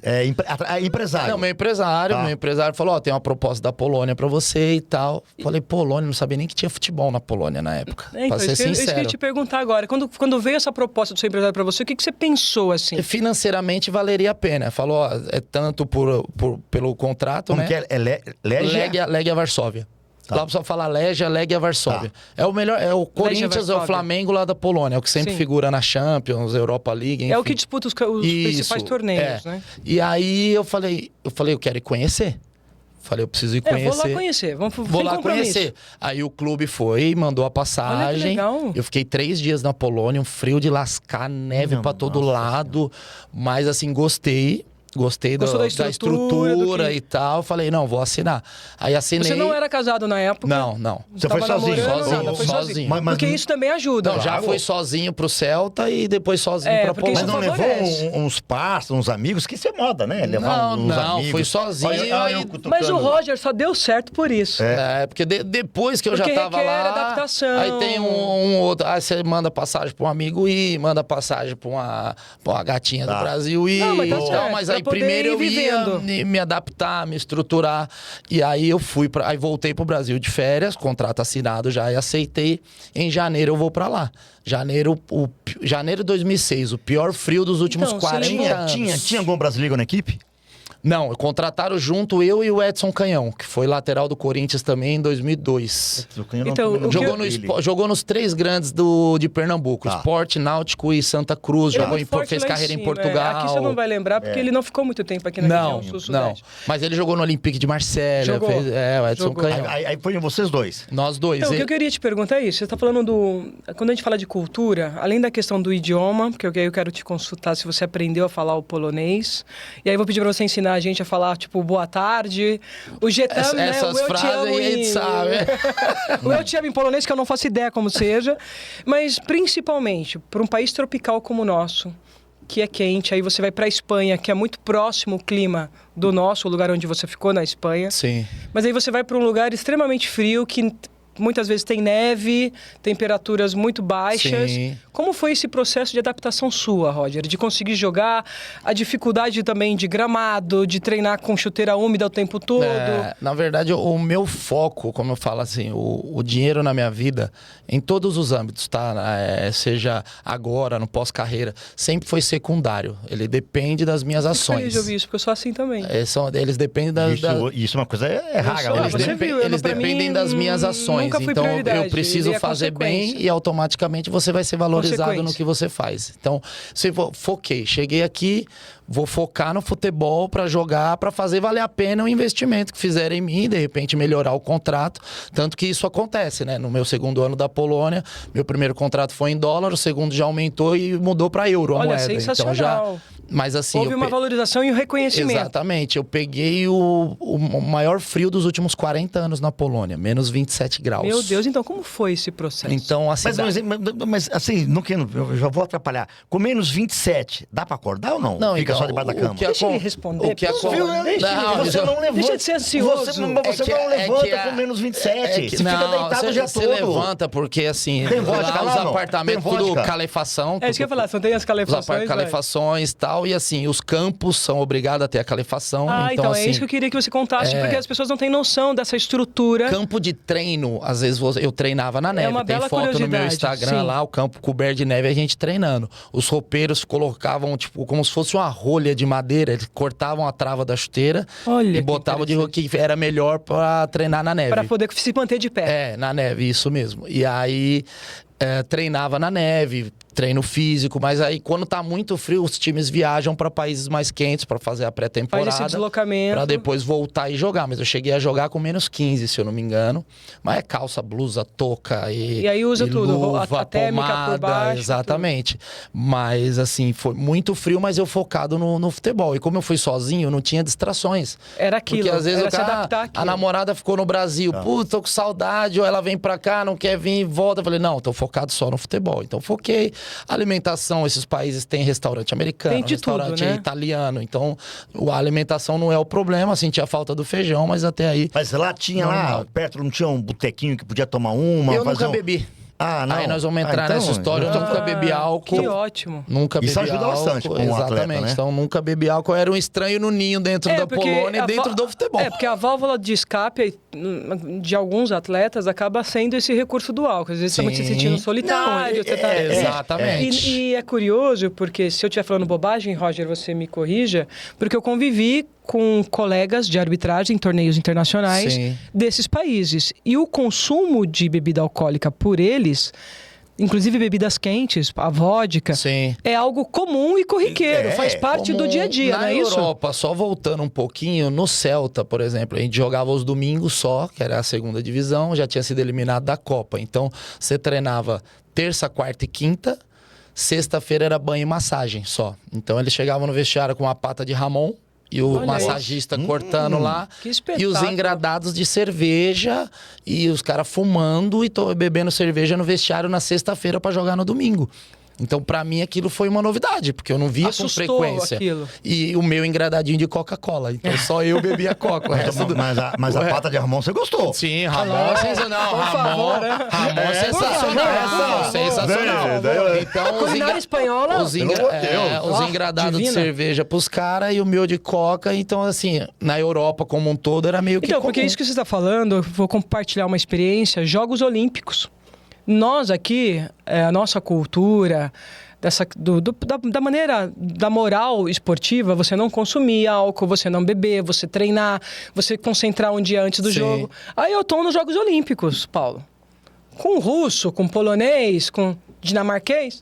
Empresário. Não, meu empresário falou, tem uma proposta da Polônia pra você e tal. Falei, Polônia, não sabia nem que tinha futebol na Polônia na época, Então, pra ser isso que eu sincero. ia te perguntar agora. Quando veio essa proposta do seu empresário pra você, o que você pensou assim? Financeiramente valeria a pena. Falou, ó, é tanto pelo contrato, Como né? que é? Legia Varsóvia. Lá só fala Legia Varsóvia. É o melhor, é o Corinthians, é o Varsóvia. Flamengo lá da Polônia, é o que sempre Sim. figura na Champions, Europa League, enfim. É o que disputa os principais torneios, né? E aí eu falei, eu quero ir conhecer. Falei, eu preciso ir conhecer. Vou lá conhecer. Vou Vou lá conhecer. Aí o clube foi, mandou a passagem. Olha que legal. Eu fiquei 3 dias na Polônia, um frio de lascar, neve pra todo lado. Mas assim, gostei. Gostei Gostou da da estrutura estrutura, e tal. Falei, não, vou assinar. Aí assinei. Você não era casado na época? Não. Você foi Tava sozinho? namorando, Sozinho, nada, foi sozinho. Mas Porque isso também ajuda. Não, já fui sozinho pro Celta e depois sozinho pra porque Polônia. Mas não isso levou favorece. uns parceiros, uns amigos, que isso é moda, né? Levar uns Não, amigos. fui sozinho. Olha eu aí- cutucando. Mas o Roger só deu certo por isso. Porque depois que eu Porque já tava requer lá. adaptação. Aí tem um outro. Aí você manda passagem pra um amigo ir, manda passagem pra uma gatinha do Brasil ir. Não, mas tá certo, mas pra aí poder primeiro ir eu ia vivendo. me adaptar, me estruturar. E aí eu aí voltei pro Brasil de férias, contrato assinado já e aceitei. Em janeiro eu vou pra lá. Janeiro de 2006, o pior frio dos últimos Então, você 40 anos. Tinha algum brasileiro na equipe? Não, contrataram junto eu e o Edson Canhão, que foi lateral do Corinthians também em 2002. Então, o que Jogou nos 3 grandes de Pernambuco, Sport, Náutico e Santa Cruz. Ele é jogou muito forte fez lá em carreira em cima, Portugal. Aqui você não vai lembrar, porque ele não ficou muito tempo aqui na Não, região sul-sudeste. mas ele jogou no Olympique de Marselha. Jogou. O Edson Jogou. Canhão. Aí foi vocês dois. Nós dois. Então, o que eu queria te perguntar é isso. Você está falando Quando a gente fala de cultura, além da questão do idioma, porque eu quero te consultar se você aprendeu a falar o polonês. E aí eu vou pedir para você ensinar a gente a falar, tipo, boa tarde. O Getam, né? Essas O eu te frases amo aí a gente sabe. O eu te amo em polonês, que eu não faço ideia como seja. Mas, principalmente, para um país tropical como o nosso, que é quente, aí você vai para a Espanha, que é muito próximo o clima do nosso, o lugar onde você ficou na Espanha. Sim. Mas aí você vai para um lugar extremamente frio, que muitas vezes tem neve, temperaturas muito baixas. Sim. Como foi esse processo de adaptação sua, Roger? De conseguir jogar, a dificuldade também de gramado, de treinar com chuteira úmida o tempo todo? Na verdade, o meu foco, como eu falo assim, o dinheiro na minha vida, em todos os âmbitos, tá? Seja agora, no pós-carreira, sempre foi secundário. Ele depende das minhas ações. Eu ouvi isso, porque eu sou assim também. Eles dependem das... Isso é uma coisa rara. sou- hoje, você né? viu, Eles pra dependem mim, das minhas ações. nunca foi Então, prioridade, eu preciso ele é fazer bem consequência. e automaticamente você vai ser valorizado no que você faz. Então, foquei. Cheguei aqui, vou focar no futebol para jogar, para fazer valer a pena o investimento que fizeram em mim, de repente melhorar o contrato. Tanto que isso acontece, né? No meu segundo ano da Polônia, meu primeiro contrato foi em dólar, o segundo já aumentou e mudou para euro a Olha, moeda. sensacional. Então mas assim, Houve uma valorização e um reconhecimento. Exatamente. Eu peguei o maior frio dos últimos 40 anos na Polônia, menos 27 graus. Meu Deus, então como foi esse processo? Então, assim... Mas assim, não quero, eu já vou atrapalhar. Com menos 27, dá pra acordar ou não? Não, Fica fica só debaixo da cama. Deixa ele responder. O que Você não levanta. Deixa de ser ansioso. Você não levanta com menos 27. Você fica deitado o dia todo. Você levanta porque, assim, Tem vodka lá lá, os não? apartamentos Tem tudo vodka? calefação. É isso que eu ia falar, só tem as calefações. Calefações e tal. E assim, os campos são obrigados a ter a calefação. Então assim, é isso que eu queria que você contasse, porque as pessoas não têm noção dessa estrutura. Campo de treino, às vezes eu treinava na neve. uma Tem bela foto no meu curiosidade, Instagram sim. lá, o campo coberto de neve, a gente treinando. Os roupeiros colocavam, tipo, como se fosse uma rolha de madeira, eles cortavam a trava da chuteira Olha e que botavam de que era melhor pra treinar na neve. Para poder se manter de pé. Na neve, isso mesmo. E aí treinava na neve, treino físico, mas aí quando tá muito frio, os times viajam para países mais quentes para fazer a pré-temporada. Faz esse deslocamento. Pra depois voltar e jogar. Mas eu cheguei a jogar com menos 15, se eu não me engano. Mas é calça, blusa, touca e aí usa tudo, luva, a térmica pomada, por baixo. exatamente. Mas assim, foi muito frio, mas eu focado no futebol. E como eu fui sozinho, não tinha distrações. Era aquilo, Porque às vezes era o se cara, adaptar àquilo. a namorada ficou no Brasil, putz, tô com saudade, ou ela vem pra cá, não quer vir e volta. Eu falei, não, tô focado só no futebol. Então foquei. Alimentação, esses países têm restaurante americano, Tem de restaurante tudo, né? italiano. Então a alimentação não é o problema, sentia falta do feijão, mas até aí... Mas lá tinha lá, perto não tinha um botequinho que podia tomar uma? Eu fazer nunca bebi. Ah, não. Aí nós vamos entrar então, nessa história. Eu nunca bebi álcool. Que ótimo. Nunca bebi Isso ajuda álcool. bastante com um Exatamente. atleta, né? Então nunca bebi álcool. Eu era um estranho no ninho dentro da porque Polônia a e dentro do futebol. Porque a válvula de escape de alguns atletas acaba sendo esse recurso do álcool. Às vezes você está se Sim. sentindo solitário. Não, você tá... exatamente. E é curioso, porque se eu estiver falando bobagem, Roger, você me corrija, porque eu convivi com colegas de arbitragem em torneios internacionais Sim. desses países. E o consumo de bebida alcoólica por eles, inclusive bebidas quentes, a vodka, Sim. é algo comum e corriqueiro, faz parte do dia a dia, não é isso? Na Europa, só voltando um pouquinho, no Celta, por exemplo, a gente jogava os domingos só, que era a segunda divisão, já tinha sido eliminado da Copa. Então, você treinava terça, quarta e quinta, sexta-feira era banho e massagem só. Então, eles chegavam no vestiário com uma pata de Ramon, e o Olha massagista cortando lá. Que E os espetáculo. engradados de cerveja. E os caras fumando e bebendo cerveja no vestiário na sexta-feira pra jogar no domingo. Então, pra mim, aquilo foi uma novidade, porque eu não via Assustou com frequência. aquilo. E o meu engradadinho de Coca-Cola. Então, só eu bebia Coca. O resto do... Mas a pata de Ramon você gostou? Sim, Ramon é sensacional. Por favor, né? Ramon é sensacional. Sensacional. Então, Culinária espanhola? os Pelo amor de Deus. engradados divina. de cerveja pros caras e o meu de Coca. Então, assim, na Europa como um todo era meio que Então, comum. porque isso que você está falando, eu vou compartilhar uma experiência, Jogos Olímpicos. Nós aqui, a nossa cultura, da maneira, da moral esportiva, você não consumir álcool, você não beber, você treinar, você concentrar um dia antes do Sim. jogo. Aí eu tô nos Jogos Olímpicos, Paulo. Com russo, com polonês, com dinamarquês.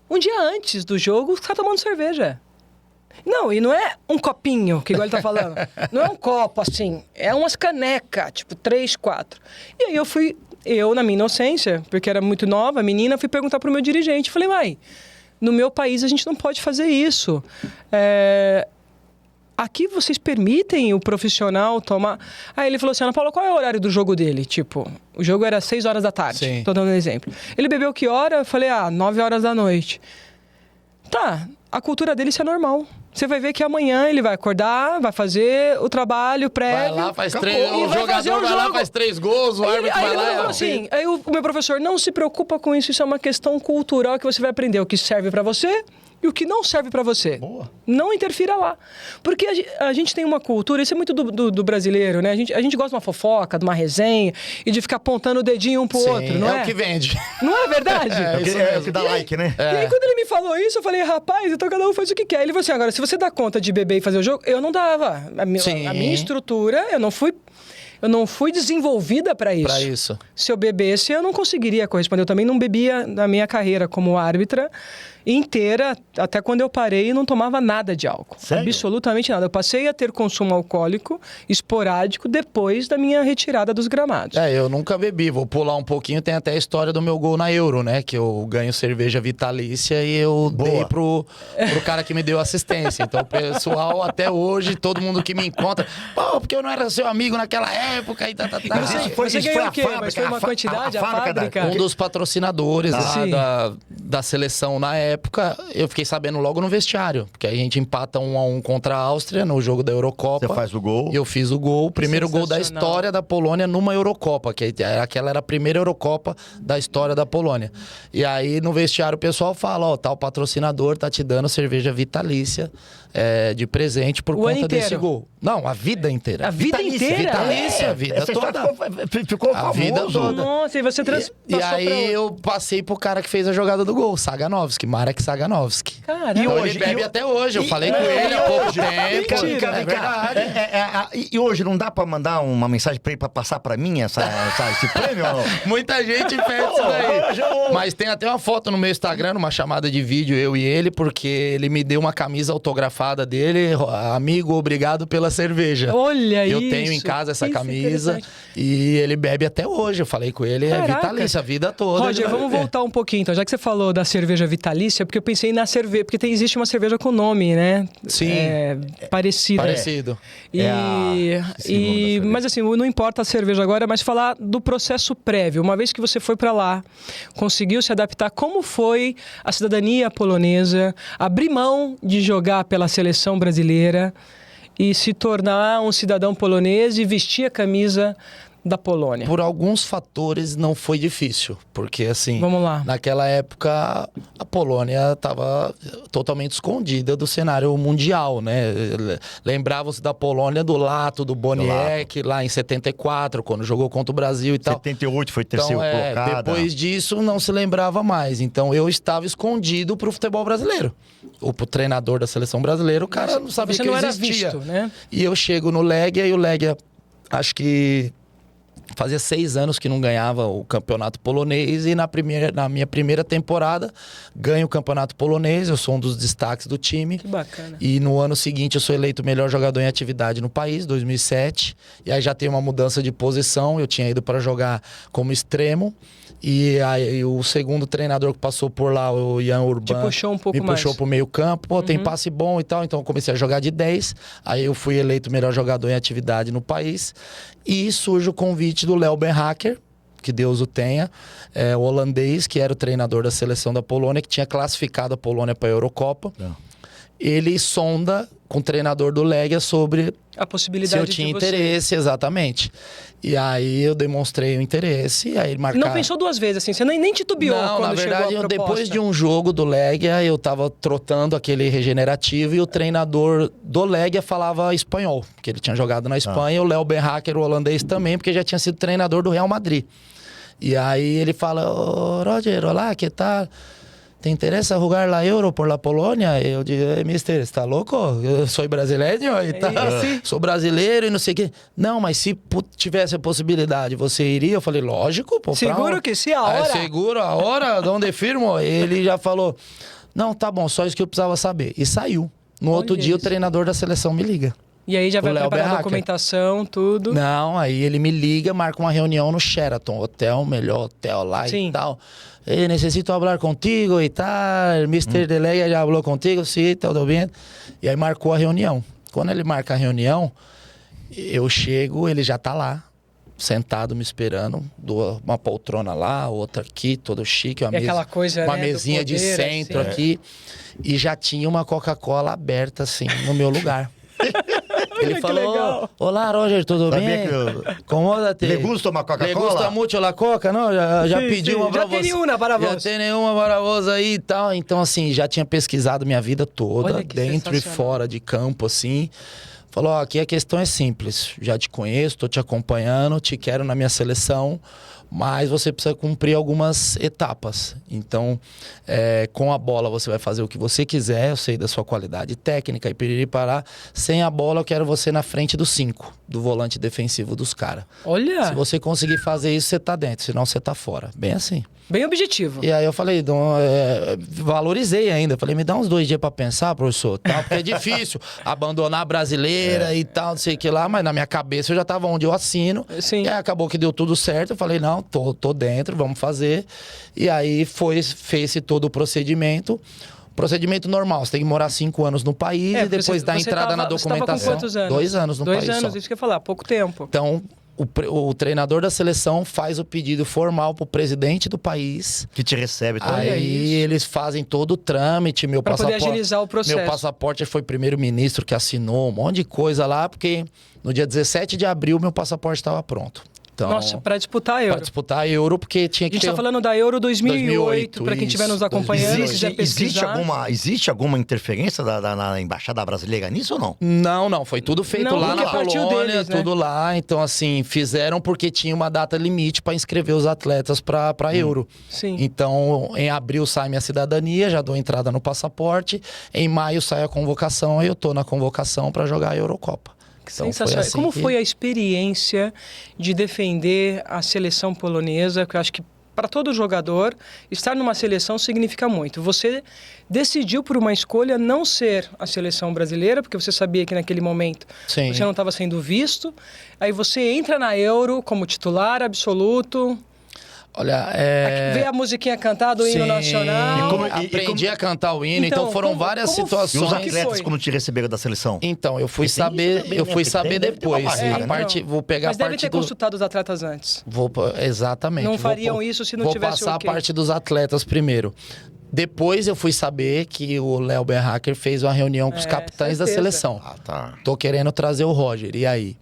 Um dia antes do jogo, você tá tomando cerveja. Não, e não é um copinho, que igual ele tá falando. Não é um copo, assim. É umas canecas, tipo 3, 4. E aí eu, na minha inocência, porque era muito nova, menina, fui perguntar pro meu dirigente. Falei, uai, no meu país a gente não pode fazer isso. Aqui vocês permitem o profissional tomar... Aí ele falou assim, Ana Paula, qual é o horário do jogo dele? Tipo, o jogo era 6 horas da tarde. Sim. Tô dando um exemplo. Ele bebeu que hora? Eu falei, 9 horas da noite. Tá, a cultura dele isso é normal. Você vai ver que amanhã ele vai acordar, vai fazer o trabalho prévio. Vai lá, faz acabou, 3... e O vai fazer jogador vai lá, jogo. faz 3 gols, o árbitro Aí vai ele lá... falou assim, aí o meu professor, não se preocupa com isso é uma questão cultural que você vai aprender o que serve pra você e o que não serve pra você. Boa. Não interfira lá. Porque a gente tem uma cultura, isso é muito do brasileiro, né? A gente gosta de uma fofoca, de uma resenha e de ficar apontando o dedinho um pro Sim, outro, não é? o que vende. Não é verdade? É o que dá like, né? E aí, quando ele me falou isso, eu falei, rapaz, então cada um faz o que quer. Ele falou assim, agora, se você dá conta de beber e fazer o jogo, eu não dava. A minha estrutura, eu não fui desenvolvida para isso. Pra isso. Se eu bebesse, eu não conseguiria corresponder. Eu também não bebia na minha carreira como árbitra inteira, até quando eu parei e não tomava nada de álcool. Sério? Absolutamente nada. Eu passei a ter consumo alcoólico esporádico depois da minha retirada dos gramados. Eu nunca bebi. Vou pular um pouquinho. Tem até a história do meu gol na Euro, né? Que eu ganho cerveja vitalícia e eu dei pro cara que me deu assistência. Então, o pessoal, até hoje, todo mundo que me encontra... Pô, porque eu não era seu amigo naquela época e tá. Você ganhou o quê? Mas foi uma quantidade, a fábrica? Um dos patrocinadores da seleção na época, eu fiquei sabendo logo no vestiário, porque a gente empata 1-1 contra a Áustria no jogo da Eurocopa. Você faz o gol. E eu fiz o gol, o primeiro gol da história da Polônia numa Eurocopa, que aquela era a primeira Eurocopa da história da Polônia. E aí no vestiário o pessoal fala, ó, tal patrocinador tá te dando cerveja vitalícia de presente por conta desse gol. Não, a vida inteira. A vida inteira? Vitalícia, a vida toda. Ficou a famoso. vida toda. Nossa, e você E aí eu passei pro cara que fez a jogada do gol, Saganovski, Marek Saganovski. Caramba. E hoje, ele bebe até hoje. Eu falei com ele há pouco tempo. É verdade. E hoje não dá pra mandar uma mensagem pra ele pra passar pra mim esse prêmio? Muita gente pede isso daí. Mas tem até uma foto no meu Instagram, uma chamada de vídeo, eu e ele, porque ele me deu uma camisa autografada dele, amigo, obrigado pela cerveja. Olha isso. Eu tenho em casa essa camisa e ele bebe até hoje. Eu falei com ele, é vitalícia, a vida toda. Roger, vamos voltar um pouquinho então. Já que você falou da cerveja vitalícia, porque eu pensei na cerveja, porque existe uma cerveja com nome, né? Sim. Parecido. Parecido. Mas assim, não importa a cerveja agora, mas falar do processo prévio. Uma vez que você foi para lá, conseguiu se adaptar, como foi a cidadania polonesa, abrir mão de jogar pela seleção brasileira e se tornar um cidadão polonês e vestir a camisa da Polônia? Por alguns fatores não foi difícil, porque assim, vamos lá. Naquela época a Polônia estava totalmente escondida do cenário mundial, né? Lembravam-se da Polônia do Lato, do Boniek, lá em 74, quando jogou contra o Brasil e tal. 78 foi terceiro colocado. Depois disso não se lembrava mais, então eu estava escondido pro futebol brasileiro. O treinador da seleção brasileira, o cara não sabia que eu existia. Visto, né? E eu chego no Legia e o Legia, acho que fazia 6 anos que não ganhava o campeonato polonês e na minha primeira temporada ganho o campeonato polonês, eu sou um dos destaques do time. Que bacana. E no ano seguinte eu sou eleito o melhor jogador em atividade no país, 2007. E aí já tem uma mudança de posição, eu tinha ido para jogar como extremo. E aí o segundo treinador que passou por lá, o Ian Urban, me puxou pro meio campo. Pô, tem passe bom e tal. Então eu comecei a jogar de 10. Aí eu fui eleito o melhor jogador em atividade no país. E surge o convite do Léo Benhacker, que Deus o tenha, o holandês, que era o treinador da seleção da Polônia, que tinha classificado a Polônia para a Eurocopa. Ele sonda com o treinador do Legia sobre a possibilidade se eu tinha interesse, exatamente. E aí eu demonstrei o interesse, aí ele marcava... Não pensou 2 vezes, assim? Você nem titubeou quando chegou a proposta? Na verdade, depois de um jogo do Legia, eu tava trotando aquele regenerativo e o treinador do Legia falava espanhol, porque ele tinha jogado na Espanha, o Léo Benhacker, o holandês também, porque já tinha sido treinador do Real Madrid. E aí ele fala, ô Roger, olá, que tal? ¿Te interesa jugar la Euro por la Polônia? Eu digo, mister, está louco? Eu sou brasileiro e tal. Sou brasileiro e não sei o quê. Não, mas se tivesse a possibilidade, você iria? Eu falei, lógico. Pô, seguro que sim, a hora. Seguro, a hora, onde firmo? Ele já falou, não, tá bom, só isso que eu precisava saber. E saiu. No outro dia, o treinador da seleção me liga. E aí já vai preparar a documentação, tudo? Não, aí ele me liga, marca uma reunião no Sheraton, hotel, melhor hotel lá e tal. Necessito falar contigo e tal, Mr. Delega já falou contigo, sim, tudo bem. E aí marcou a reunião. Quando ele marca a reunião, eu chego, ele já tá lá, sentado me esperando, uma poltrona lá, outra aqui, todo chique, uma mesinha de centro assim, aqui, e já tinha uma Coca-Cola aberta assim, no meu lugar. Ele falou, olá Roger, tudo bem? Acomoda-te. Le gusta uma Coca-Cola? Le gusta mucho la Coca, não? Já pedi uma pra você. Já tem uma para você. Já tem uma para você aí e tal. Então assim, já tinha pesquisado minha vida toda, dentro e fora de campo, assim. Falou, aqui a questão é simples, já te conheço, tô te acompanhando, te quero na minha seleção, mas você precisa cumprir algumas etapas. Então, com a bola você vai fazer o que você quiser, eu sei da sua qualidade técnica e piriri pará. Sem a bola eu quero você na frente do 5, do volante defensivo dos caras. Olha! Se você conseguir fazer isso, você tá dentro, senão você tá fora. Bem assim. Bem objetivo. E aí eu falei, valorizei ainda. Falei, me dá uns 2 dias pra pensar, professor. Tal, porque é difícil abandonar a brasileira e tal, não sei o que lá. Mas na minha cabeça eu já tava onde eu assino. Sim. E aí acabou que deu tudo certo. Eu falei, não, tô dentro, vamos fazer. E aí fez-se todo o procedimento. Procedimento normal, você tem que morar 5 anos no país e depois dar entrada na documentação. Você tava com quantos anos? 2 anos no país. 2 anos, só. isso que eu ia falar, pouco tempo. Então, o treinador da seleção faz o pedido formal pro presidente do país. Que te recebe também. Aí eles fazem todo o trâmite, meu Pra passaporte. poder agilizar o processo. Meu passaporte foi primeiro-ministro que assinou um monte de coisa lá, porque no dia 17 de abril meu passaporte estava pronto. Então, Nossa, para disputar a Euro. Para disputar a Euro, porque tinha A que gente ter... está falando da Euro 2008, para quem isso, estiver nos acompanhando, quiser Existe pesquisar. existe alguma interferência na Embaixada Brasileira nisso ou não? Não, foi tudo feito Não, lá porque na partiu Polônia, deles, né? tudo lá. Então, assim, fizeram porque tinha uma data limite para inscrever os atletas para Euro. Sim. Então, em abril sai minha cidadania, já dou entrada no passaporte. Em maio sai a convocação, aí eu tô na convocação para jogar a Eurocopa. Então, Sensacional. assim Como que... foi a experiência de defender a seleção polonesa? Que eu acho que para todo jogador, estar numa seleção significa muito. Você decidiu por uma escolha não ser a seleção brasileira, porque você sabia que naquele momento Sim. você não estava sendo visto. Aí você entra na Euro como titular absoluto. Olha, Vê a musiquinha cantada, o hino Sim. nacional. Aprendi a cantar o hino, então foram várias E os situações. atletas, como te receberam da seleção? Então, eu fui Porque tem saber, isso também, eu né? fui Porque saber deve ter uma depois. barreira, A parte, vou pegar Mas a deve parte ter do... consultado os atletas antes. Exatamente. Não Vou fariam isso se não vou tivesse passar ok. a parte dos atletas primeiro. Depois eu fui saber que o Léo Berhacker fez uma reunião com os capitães da certeza. seleção. Ah, tá. Tô querendo trazer o Roger, e aí?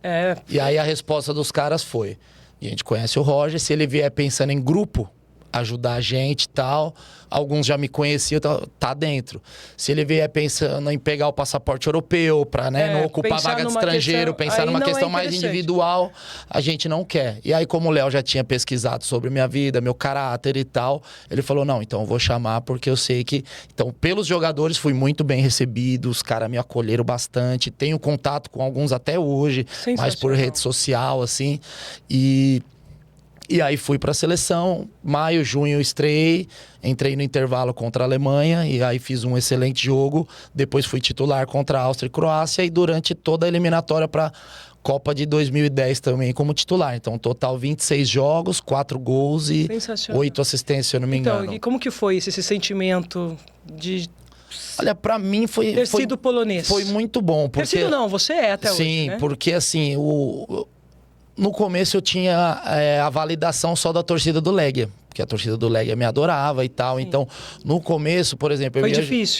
E aí a resposta dos caras foi: a gente conhece o Roger, se ele vier pensando em grupo, ajudar a gente e tal, alguns já me conheciam, tá dentro. Se ele vier pensando em pegar o passaporte europeu para não ocupar pensar vaga de numa estrangeiro, questão- pensar aí numa não é questão mais interessante. individual, a gente não quer. E aí, como o Léo já tinha pesquisado sobre minha vida, meu caráter e tal, ele falou: não, então eu vou chamar porque eu sei que... Então, pelos jogadores, fui muito bem recebido, os caras me acolheram bastante, tenho contato com alguns até hoje, mas por rede social, assim, E aí fui para a seleção, maio, junho eu estreiei, entrei no intervalo contra a Alemanha e aí fiz um excelente jogo. Depois fui titular contra a Áustria e Croácia e durante toda a eliminatória para Copa de 2010 também como titular. Então, total 26 jogos, 4 gols e 8 assistências, se eu não me engano. Então, e como que foi esse sentimento de Olha, para mim foi... ter sido polonês? Foi muito bom. Porque... Ter sido não, você é até hoje, Sim, né? porque assim, no começo eu tinha a validação só da torcida do Legia, porque a torcida do Legia me adorava e tal. Sim. Então, no começo, por exemplo,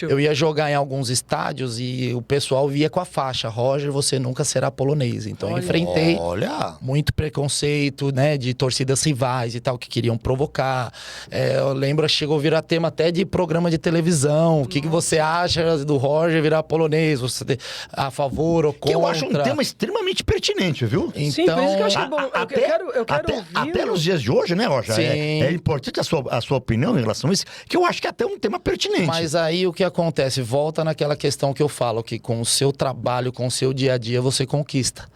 eu ia jogar em alguns estádios e o pessoal via com a faixa: Roger, você nunca será polonês. Então, eu enfrentei muito preconceito, né, de torcidas rivais e tal, que queriam provocar. Eu lembro, chegou a virar tema até de programa de televisão. O que você acha do Roger virar polonês? Você a favor ou contra? Que eu acho um tema extremamente pertinente, viu? Então, sim, por isso que eu acho que é bom. Eu quero ouvir. Até nos dias de hoje, né, Roger? Sim. É importante a sua opinião em relação a isso, que eu acho que é até um tema pertinente. Mas aí o que acontece? Volta naquela questão que eu falo, que com o seu trabalho, com o seu dia a dia, você conquista.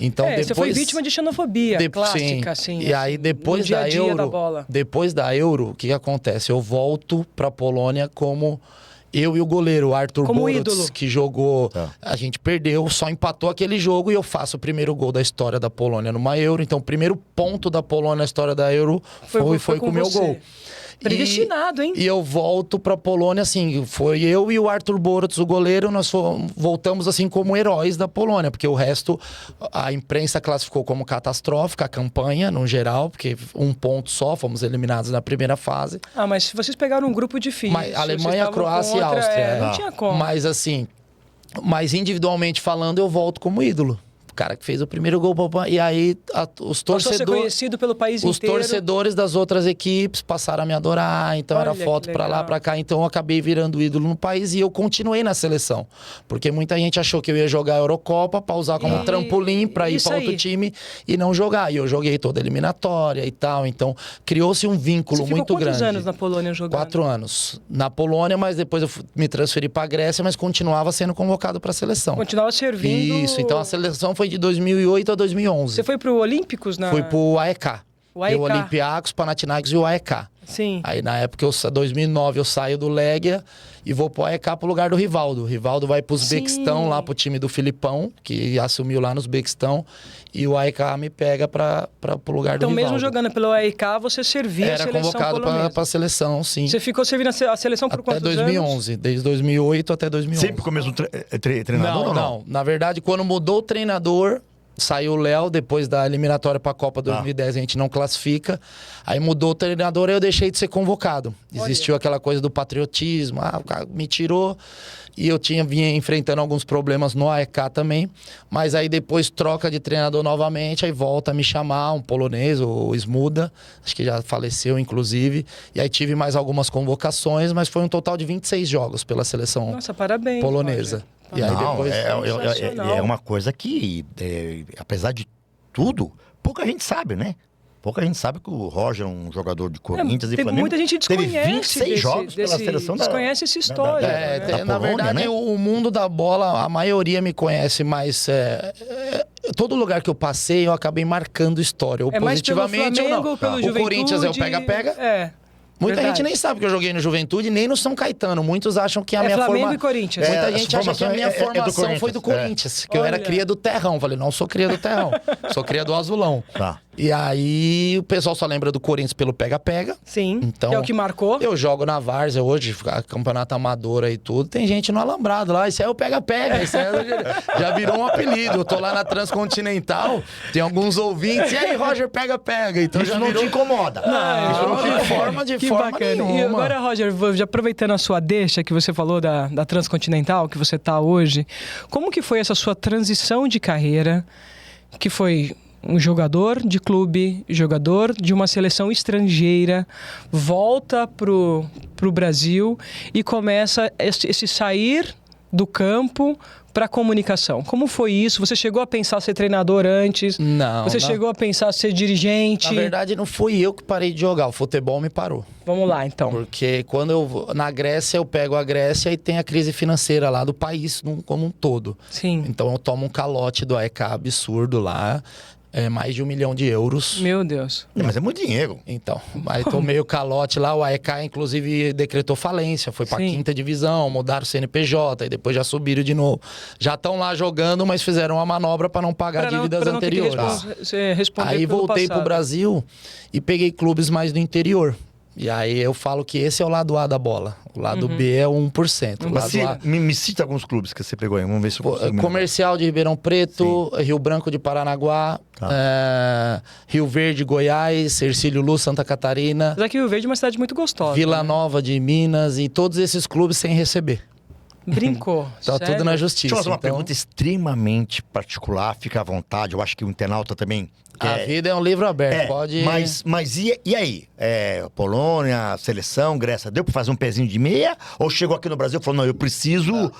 Então, depois... você foi vítima de xenofobia clássica, assim. E aí, depois dia da a dia Euro, da bola. depois da Euro, o que acontece? Eu volto pra Polônia como... Eu e o goleiro, Arthur Boruc, que jogou... A gente perdeu, só empatou aquele jogo e eu faço o primeiro gol da história da Polônia numa Euro. Então, o primeiro ponto da Polônia na história da Euro foi com o meu gol. Predestinado, hein? E eu volto pra Polônia, assim, foi eu e o Arthur Boruc, o goleiro, nós voltamos, assim, como heróis da Polônia, porque o resto, a imprensa classificou como catastrófica, a campanha, no geral, porque um ponto só, fomos eliminados na primeira fase. Ah, mas se vocês pegaram um grupo difícil... Mas Alemanha, Croácia e Áustria. Não tinha como. Mas, assim, individualmente falando, eu volto como ídolo. Cara que fez o primeiro gol, e aí os torcedores... Passou a ser conhecido pelo país inteiro. Os torcedores das outras equipes passaram a me adorar, então era foto pra lá, pra cá, então eu acabei virando ídolo no país e eu continuei na seleção. Porque muita gente achou que eu ia jogar a Eurocopa pra usar como trampolim pra ir pra outro time e não jogar. E eu joguei toda a eliminatória e tal, então criou-se um vínculo muito grande. Você ficou quantos anos na Polônia jogando? 4 anos. Na Polônia, mas depois eu me transferi pra Grécia, mas continuava sendo convocado pra seleção. Continuava servindo... Isso, então a seleção foi de 2008 a 2011. Você foi pro Olímpicos? Fui pro AEK. O Olympiacos, Panathinaikos e o AEK. Sim. Aí na época, 2009, eu saio do Legia e vou pro AEK pro lugar do Rivaldo. O Rivaldo vai pro Uzbequistão, lá pro time do Filipão, que assumiu lá no Uzbequistão. E o AEK me pega pro lugar do Rivaldo. Então mesmo jogando pelo AEK, você servia a seleção polonesa? Era convocado pra seleção, sim. Você ficou servindo a seleção por quantos anos? Até 2011. Desde 2008 até 2011. Sempre com o mesmo treinador ou não? Não. Na verdade, quando mudou o treinador... Saiu o Léo, depois da eliminatória para a Copa 2010, a gente não classifica. Aí mudou o treinador e eu deixei de ser convocado. Existiu aquela coisa do patriotismo, o cara me tirou. E eu vinha enfrentando alguns problemas no AEK também. Mas aí depois troca de treinador novamente, aí volta a me chamar, um polonês, o Smuda. Acho que já faleceu, inclusive. E aí tive mais algumas convocações, mas foi um total de 26 jogos pela seleção parabéns, polonesa. Roger. E aí Não, depois... é uma coisa que, apesar de tudo, pouca gente sabe, né? Pouca gente sabe que o Roger é um jogador de Corinthians e Flamengo. Muita gente desconhece. Teve 26 jogos pela seleção desconhece essa história. da na Polônia, verdade, né? o mundo da bola, a maioria me conhece, mas todo lugar que eu passei, eu acabei marcando história. Ou mais pelo positivamente ou Flamengo, não. pelo O Juventude, Corinthians é o pega-pega. Muita gente nem sabe que eu joguei no Juventude, nem no São Caetano. Muitos acham que a minha Flamengo formação... e Corinthians. Muita gente acha que a minha formação do foi do Corinthians. Que eu era Olha. cria do Terrão. Falei, não sou cria do Terrão. Sou cria do Azulão. Tá. E aí, o pessoal só lembra do Corinthians pelo pega-pega. Sim, Então, que é o que marcou. Eu jogo na Várzea hoje, campeonato amador e tudo. Tem gente no alambrado lá. Isso aí é o pega-pega. Isso aí já virou um apelido. Eu tô lá na Transcontinental, tem alguns ouvintes. E aí, Roger, pega-pega. Então Isso já não virou... te incomoda. Não, Isso não te de Que forma bacana. nenhuma. E agora, Roger, já aproveitando a sua deixa que você falou da Transcontinental, que você está hoje, como que foi essa sua transição de carreira, que foi um jogador de clube, jogador de uma seleção estrangeira, volta pro Brasil e começa esse sair do campo para comunicação. Como foi isso? Você chegou a pensar ser treinador antes? Não. Você chegou a pensar ser dirigente? Na verdade, não fui eu que parei de jogar. O futebol me parou. Vamos lá, então. Porque quando eu vou na Grécia, eu pego a Grécia e tem a crise financeira lá do país como um todo. Sim. Então eu tomo um calote do AEK absurdo lá. Mais de 1 milhão de euros. Meu Deus. Mas é muito dinheiro. Então, aí tomei o calote lá, o AEK inclusive decretou falência, foi pra Sim. 5ª divisão, mudaram o CNPJ e depois já subiram de novo. Já estão lá jogando, mas fizeram uma manobra para não pagar dívidas pra não ter que anteriores. responder Aí pelo voltei passado. pro Brasil e peguei clubes mais do interior. E aí eu falo que esse é o lado A da bola. O lado B é o 1%. O Mas lado A... me cita alguns clubes que você pegou aí. Vamos ver se eu consigo. Comercial de Ribeirão Preto, Rio Branco de Paranaguá, Rio Verde, Goiás, Hercílio Luz, Santa Catarina, Mas aqui o Verde é uma cidade muito gostosa. Vila né? Nova de Minas e todos esses clubes sem receber. Brincou. Tá sério? tudo na Deixa justiça. eu fazer uma Então, pergunta extremamente particular, fica à vontade. Eu acho que o internauta também. a vida é um livro aberto, pode... Mas e aí? Polônia, seleção, Grécia, deu pra fazer um pezinho de meia? Ou chegou aqui no Brasil e falou, não, eu preciso...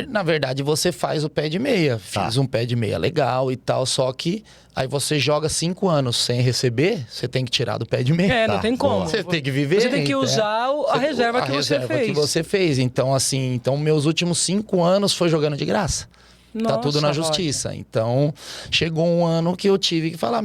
Na verdade, você faz o pé de meia. Fiz um pé de meia legal e tal, só que aí você joga 5 anos sem receber, você tem que tirar do pé de meia. Não tem como. Você tem que viver. Você tem que usar a reserva que você fez. Que você fez. Então, assim, meus últimos 5 anos foi jogando de graça. Tá tudo na Nossa, justiça. Então, chegou um ano que eu tive que falar,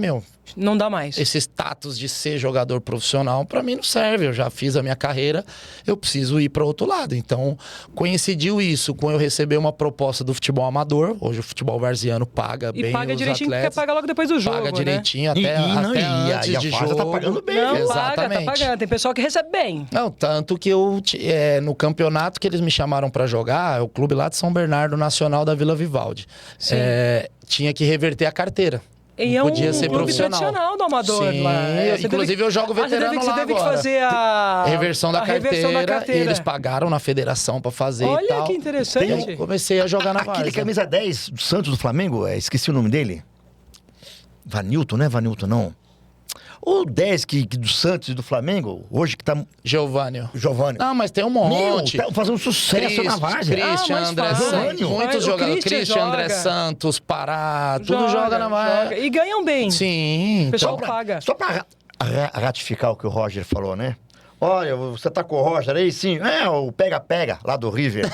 Não dá mais. esse status de ser jogador profissional pra mim não serve. Eu já fiz a minha carreira, eu preciso ir para outro lado. Então, coincidiu isso com eu receber uma proposta do futebol amador. Hoje o futebol varziano paga E bem paga os direitinho, atletas. porque paga logo depois do jogo, Paga né? direitinho, até antes e a de Varsa jogo. tá pagando bem. Não, Exatamente. paga, tá pagando. Tem pessoal que recebe bem. Não, tanto que eu, no campeonato que eles me chamaram pra jogar, é o clube lá de São Bernardo, Nacional da Vila Vivaldi. Sim. Tinha que reverter a carteira. E Não é podia ser clube profissional. tradicional do amador Sim, lá. inclusive eu jogo veterano Você lá teve que agora. fazer a Reversão da reversão carteira, eles pagaram na federação pra fazer e Olha tal. que interessante. Eu comecei a jogar na Aquele várzea. camisa 10 do Santos do Flamengo, esqueci o nome dele. Vanilton, não é Vanilton, não. O 10 do Santos e do Flamengo, hoje que tá... Giovânio. Giovânio. Não, mas tem um monte. Tá fazendo sucesso na Várzea. Christian, mas André faz. Santos. Muitos O jogadores. Christian Christian, André joga. Santos, Pará, tudo joga na Várzea. E ganham bem. Sim. O pessoal então- paga. Só pra ratificar o que o Roger falou, né? Olha, você tá com o Roger aí? Sim. O pega-pega lá do River.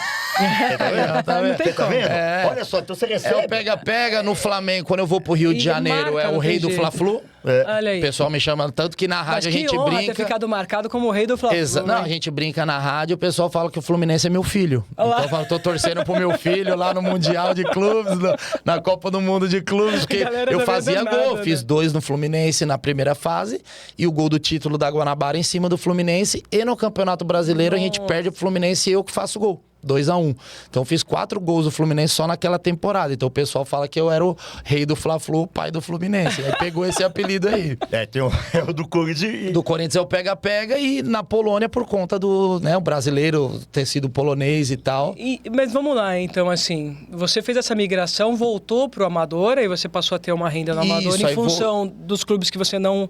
Tá vendo? Não tem Você tá como. vendo? Olha só, então você É recebe. o pega-pega no Flamengo. Quando eu vou pro Rio de E Janeiro, marca, é o não rei tem do jeito. Fla-Flu. Olha aí. O pessoal me chama tanto que na Mas rádio a que gente honra brinca. ter ficado marcado como o rei do Fla-Flu. Não, né? a gente brinca na rádio, o pessoal fala que o Fluminense é meu filho. Olha lá. Então eu falo, tô torcendo pro meu filho lá no Mundial de Clubes, na Copa do Mundo de Clubes, porque galera eu não fazia entende gol, nada, fiz né? 2 no Fluminense na primeira fase e o gol do título da Guanabara em cima do Fluminense, e no Campeonato Brasileiro a gente perde pro Fluminense e eu que faço gol. 2-1. Então fiz 4 gols do Fluminense só naquela temporada. Então o pessoal fala que eu era o rei do Fla-Flu, pai do Fluminense. Aí pegou esse apelido aí. Tem o do Corinthians. Do Corinthians é o pega-pega e na Polônia por conta do, né, o brasileiro ter sido polonês e tal. Mas vamos lá, então, assim, você fez essa migração, voltou pro amador, aí você passou a ter uma renda no amador Isso, em função dos clubes que você não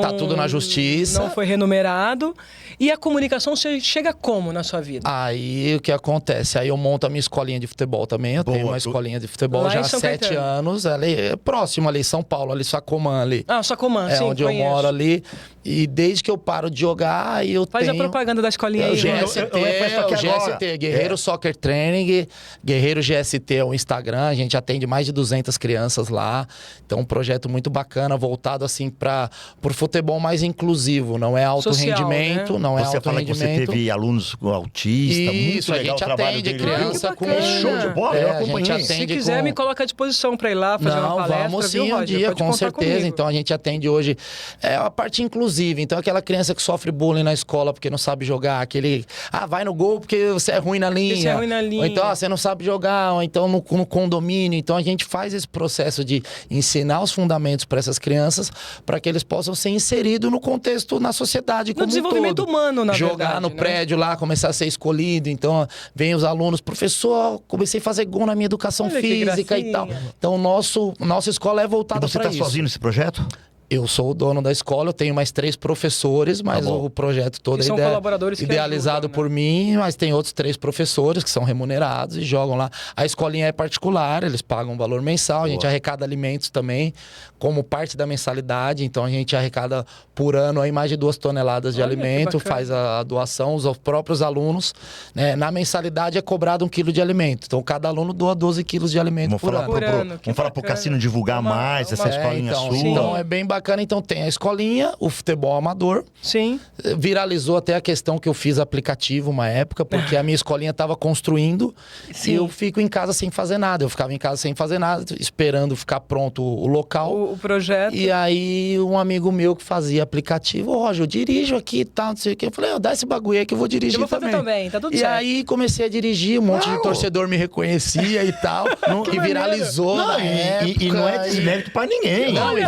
tá tudo na justiça. Não foi renumerado. E a comunicação chega como na sua vida? Aí o que acontece? Aí eu monto a minha escolinha de futebol também. Eu tenho uma escolinha de futebol Lá já em há São 7 Caetano. anos. Ali, é próximo ali, São Paulo, ali, Sacomã ali. Ah, Sacomã, É sim, onde conheço. eu moro ali. E desde que eu paro de jogar, aí eu Faz tenho... a propaganda da escolinha É o aí. GST, eu ia falar o aqui agora. GST, Guerreiro Soccer Training, Guerreiro GST é o Instagram, a gente atende mais de 200 crianças lá, então um projeto muito bacana, voltado assim para o futebol mais inclusivo, não é alto Social, rendimento, né? não é Você alto fala que você rendimento. teve alunos com autista, muito Isso, a legal gente o trabalho atende dele. criança Ah, que com... bacana. Show de bola, É, eu a gente acompanhei. atende Se quiser, com- me coloca à disposição para ir lá fazer uma Não, palestra, vamos sim viu, um Roger? dia, Pode com contar certeza. comigo. Então a gente atende hoje a parte inclusiva. Então aquela criança que sofre bullying na escola porque não sabe jogar, aquele... Ah, vai no gol porque você é ruim na linha. Você é ruim na linha. Ou então, você não sabe jogar, ou então no condomínio. Então a gente faz esse processo de ensinar os fundamentos para essas crianças para que eles possam ser inseridos no contexto, na sociedade como um desenvolvimento todo. humano, na Jogar verdade, no né? prédio lá, começar a ser escolhido. Então vem os alunos, professor, comecei a fazer gol na minha educação Olha que física e tal. gracinha. Então nossa escola é E voltada você para tá isso. sozinho nesse projeto? Eu sou o dono da escola, eu tenho mais 3 professores, mas bom. o projeto todo E são colaboradores que idealizado ajudam, né? por mim, mas tem outros 3 professores que são remunerados e jogam lá. A escolinha é particular, eles pagam um valor mensal, a gente arrecada alimentos também como parte da mensalidade, então a gente arrecada por ano aí mais de 2 toneladas de Olha, que alimento, bacana. faz a doação aos próprios alunos, né? Na mensalidade é cobrado 1 quilo de alimento, então cada aluno doa 12 quilos de alimento Vamos por falar ano. Por ano, que vamos falar pro bacana. Cassino divulgar Uma- mais essa uma- escolinha então, sua. então é bem bacana. Então tem a escolinha, o futebol amador. Sim. Viralizou até a questão que eu fiz aplicativo uma época, porque a minha escolinha estava construindo Sim. e eu fico em casa sem fazer nada. Eu ficava em casa sem fazer nada, esperando ficar pronto o local. O projeto. E aí, um amigo meu que fazia aplicativo, ô Roger, eu dirijo aqui e tal, não sei o quê. Eu falei, dá esse bagulho aí que eu vou dirigir Eu vou fazer também, tá tudo e certo. aí comecei a dirigir, um monte de torcedor me reconhecia e tal. E viralizou Não, na época. e não é desmérito pra ninguém. Não, e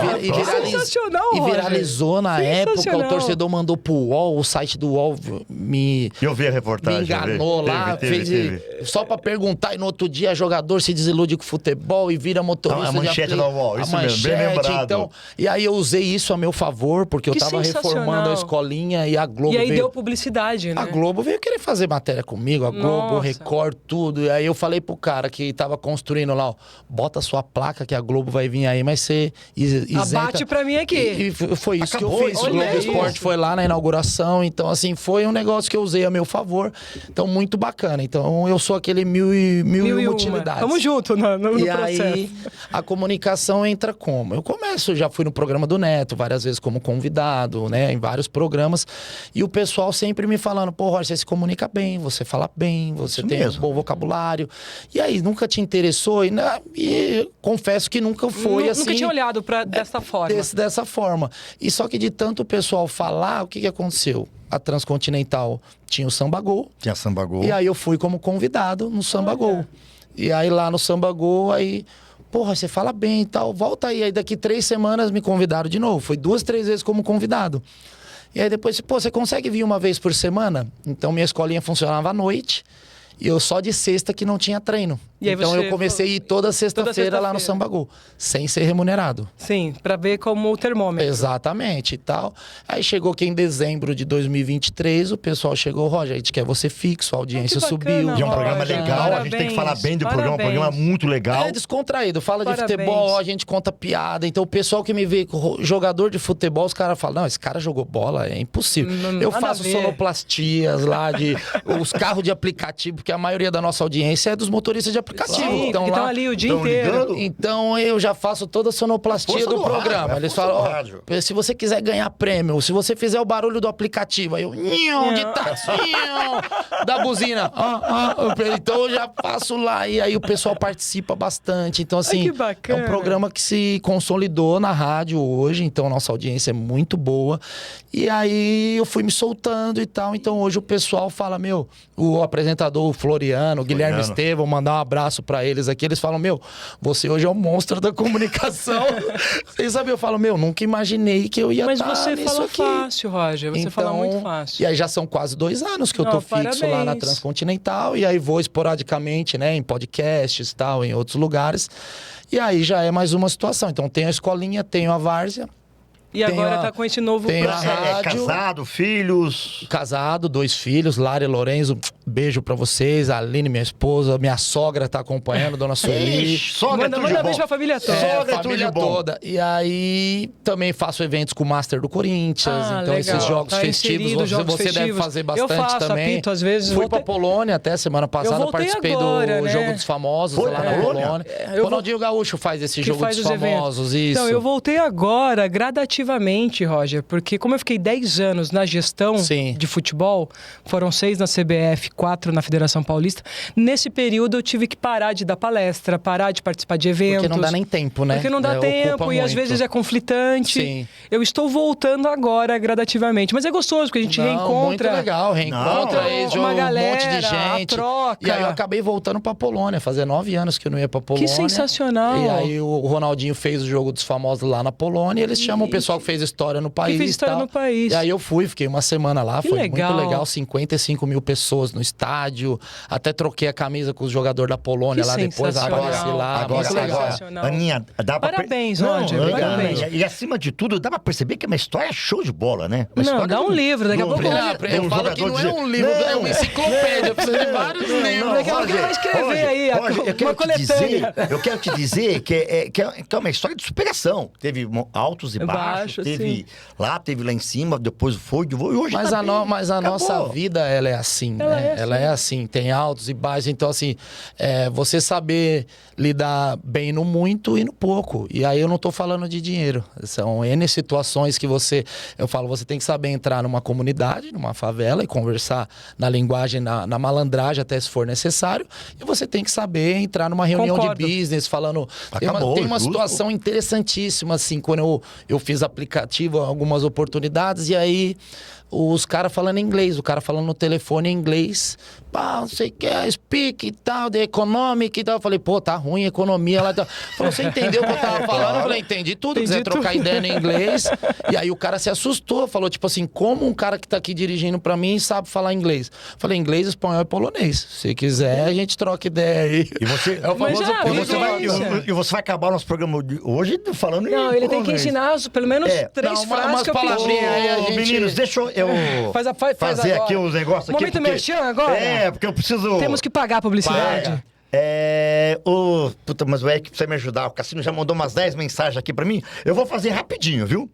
Sensacional, Roger. viralizou na época, Sensacional. o torcedor mandou pro UOL, o site do UOL me Eu vi a reportagem. enganou lá, teve. só pra perguntar, e no outro dia jogador se desilude com o futebol e vira motorista A manchete de da UOL, a isso mesmo, bem manchete, lembrado. Então, e aí eu usei isso a meu favor, porque eu Que tava reformando sensacional. a escolinha e a Globo E aí veio... deu publicidade, né? A Globo veio querer fazer matéria comigo, a Globo, Nossa. Record, tudo. E aí eu falei pro cara que tava construindo lá, ó, bota sua placa que a Globo vai vir aí, mas você isenta... Abate pra mim aqui. E foi isso Acabou que eu fiz. isso, O Globo olha Esporte isso. foi lá na inauguração, então assim, foi um negócio que eu usei a meu favor. Então, muito bacana. Então, eu sou aquele mil e uma utilidades. Tamo junto no E processo. aí, a comunicação entra como? Eu começo, já fui no programa do Neto, várias vezes como convidado, né? Em vários programas. E o pessoal sempre me falando, pô, Roger, você se comunica bem, você fala bem, você Isso tem mesmo. um bom vocabulário. E aí, nunca te interessou? E confesso que nunca foi assim. Nunca tinha olhado dessa forma. Dessa forma. E só que de tanto o pessoal falar, o que aconteceu? A Transcontinental tinha o Samba Gol. Tinha Samba Gol. E aí eu fui como convidado no Samba Gol. E aí lá no Samba Gol, aí... Porra, você fala bem e tal, volta aí. Aí daqui 3 semanas me convidaram de novo. Foi 2, 3 vezes como convidado. E aí depois, pô, você consegue vir uma vez por semana? Então minha escolinha funcionava à noite. E eu só de sexta que não tinha treino. E aí Então você eu comecei a ir toda sexta-feira lá no sexta-feira. Samba Gol, sem ser remunerado. Sim, pra ver como o termômetro. Exatamente e tal. Aí chegou que em dezembro de 2023, o pessoal chegou, Roger, a gente quer você fixo, a audiência que subiu. bacana, E é um programa Roger. legal, a gente tem que falar bem do programa, um Parabéns. programa muito legal. É descontraído, fala Parabéns. de futebol, a gente conta piada. Então o pessoal que me vê, jogador de futebol, os caras falam, não, esse cara jogou bola, é impossível. Eu nada faço a ver. sonoplastias lá, os carros de aplicativo, porque a maioria da nossa audiência é dos motoristas de aplicativo. aplicativo. Sim, Estão que lá. estão ali o dia tão inteiro. ligando. Então eu já faço toda a sonoplastia Força do do programa. rádio, Eles força falam, do ó, rádio. se você quiser ganhar prêmio, se você fizer o barulho do aplicativo, aí eu, de táxi, da buzina. Então eu já faço lá e aí o pessoal participa bastante. Então assim, que bacana. é um programa que se consolidou na rádio hoje, então nossa audiência é muito boa. E aí eu fui me soltando e tal. Então hoje o pessoal fala, meu, o apresentador o Floriano, o Guilherme Estevão, mandar um abraço pra eles aqui. Eles falam, meu, você hoje é o monstro da comunicação. Vocês sabem, eu falo, meu, nunca imaginei que eu ia Mas estar você nisso fala aqui. fácil, Roger. Você fala muito fácil. E aí já são quase 2 anos que eu Não, tô fixo lá na parabéns. Transcontinental. E aí vou esporadicamente, né, em podcasts e tal, em outros lugares. E aí já é mais uma situação. Então tenho a escolinha, tenho a várzea. E Tem agora a- tá com esse novo tem a processo. rádio. Casado, filhos. Casado, 2 filhos, Lara e Lorenzo, beijo pra vocês. A Aline, minha esposa, minha sogra tá acompanhando, dona Sueli. Ixi, sogra, Manda tudo de bom. beijo pra família toda. É, Sogra, tudo família de bom. toda. E aí também faço eventos com o Master do Corinthians. Ah, então legal. esses jogos Tá festivos inserido, você, jogos você deve festivos. fazer Eu bastante faço, também. apito, às vezes, Fui pra voltei- Polônia até semana passada, voltei participei agora, do né? Jogo dos Famosos Foi lá pra na Polônia? Polônia. eu Ronaldinho Gaúcho faz esse que Jogo faz dos os eventos. Famosos, isso. Então, eu voltei agora, gradativamente, Roger, porque como eu fiquei 10 anos na gestão Sim. de futebol, foram 6 na CBF, 4 na Federação Paulista, nesse período eu tive que parar de dar palestra, parar de participar de eventos. Porque não dá nem tempo, né? Porque não dá É, tempo ocupa e às muito. vezes é conflitante. Sim. Eu estou voltando agora gradativamente, mas é gostoso porque a gente Não, reencontra. muito legal, reencontra Não, aí de uma um galera, monte de a gente. troca. E aí eu acabei voltando pra Polônia, fazia 9 anos que eu não ia pra Polônia. Que sensacional. E aí o Ronaldinho fez o Jogo dos Famosos lá na Polônia, e eles chamam o pessoal que fez história no país. fez história e tal. no país. E aí eu fui, fiquei uma semana lá, Que foi legal. muito legal, 55 mil pessoas no estádio, até troquei a camisa com os jogadores da Polônia Que lá depois, sensacional. apareci lá, Agora, muito legal. sensacional. Aninha, dá pra... Parabéns, Não, Roger, legal. parabéns. E acima de tudo, dá pra perceber que é uma história show de bola, né? Uma Não, história dá um livro, daqui a pouco Não, Roger- tem Eu um falo que jogador não é um livro, é uma enciclopédia, precisa de vários livros. Daqui a pouco ele vai escrever aí, uma coletânea. Eu quero te dizer que é uma história de superação. Teve altos e baixos, teve lá em cima, depois foi, e hoje Mas tá a, bem. mas a Acabou. nossa vida, ela é assim, Ela né? é Ela é assim, tem altos e baixos. Então, assim, você saber lidar bem no muito e no pouco. E aí eu não tô falando de dinheiro. São N situações que eu falo, você tem que saber entrar numa comunidade, numa favela e conversar na linguagem, na malandragem, até se for necessário. E você tem que saber entrar numa reunião Concordo. de business, falando... Acabou, tem uma justo. situação interessantíssima, assim, quando eu fiz aplicativo, algumas oportunidades, e aí os caras falando inglês, o cara falando no telefone em inglês, pá, não sei o que, speak e tal, de economic e tal. Eu falei, pô, tá ruim a economia lá. Falou, você entendeu o que eu tava falando? Eu falei, entendi tudo, quiser trocar ideia em inglês. E aí o cara se assustou, falou, tipo assim, como um cara que tá aqui dirigindo pra mim sabe falar inglês? Eu falei, inglês, espanhol e polonês. Se quiser, a gente troca ideia aí. E você, É o famoso já, e você vai, vivência. e você vai acabar o nosso programa de hoje falando em Não, ele tem que polonês. ensinar pelo menos É, 3 não, frases umas que eu pedi. palavrinhas aí, a Ô, gente- meninos, deixa eu Faz fazer agora. aqui os negócios aqui. Momento merchan agora? É, porque eu preciso... Temos que pagar a publicidade. Puta, mas o Eric precisa me ajudar. O Cassino já mandou umas 10 mensagens aqui pra mim. Eu vou fazer rapidinho, viu?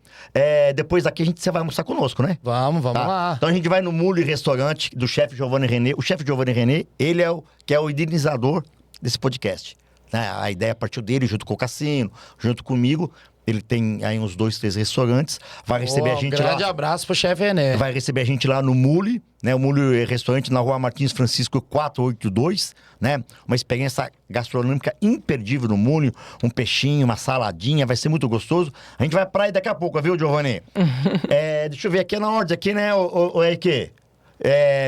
Depois daqui você vai almoçar conosco, né? Vamos Tá? lá. Então a gente vai no Mule Restaurante do chefe Giovanni René. O chefe Giovanni René, ele é o idealizador desse podcast. Né? A ideia partiu dele, junto com o Cassino, junto comigo. Ele tem aí uns 2, 3 restaurantes. Vai receber a gente Um grande lá. abraço pro chefe René. Vai receber a gente lá no Mule, né? O Mule Restaurante na Rua Martins Francisco 482, né? Uma experiência gastronômica imperdível no Mule. Um peixinho, uma saladinha, vai ser muito gostoso. A gente vai pra aí daqui a pouco, viu, Giovanni? Deixa eu ver aqui na ordem, aqui, né, o Eric?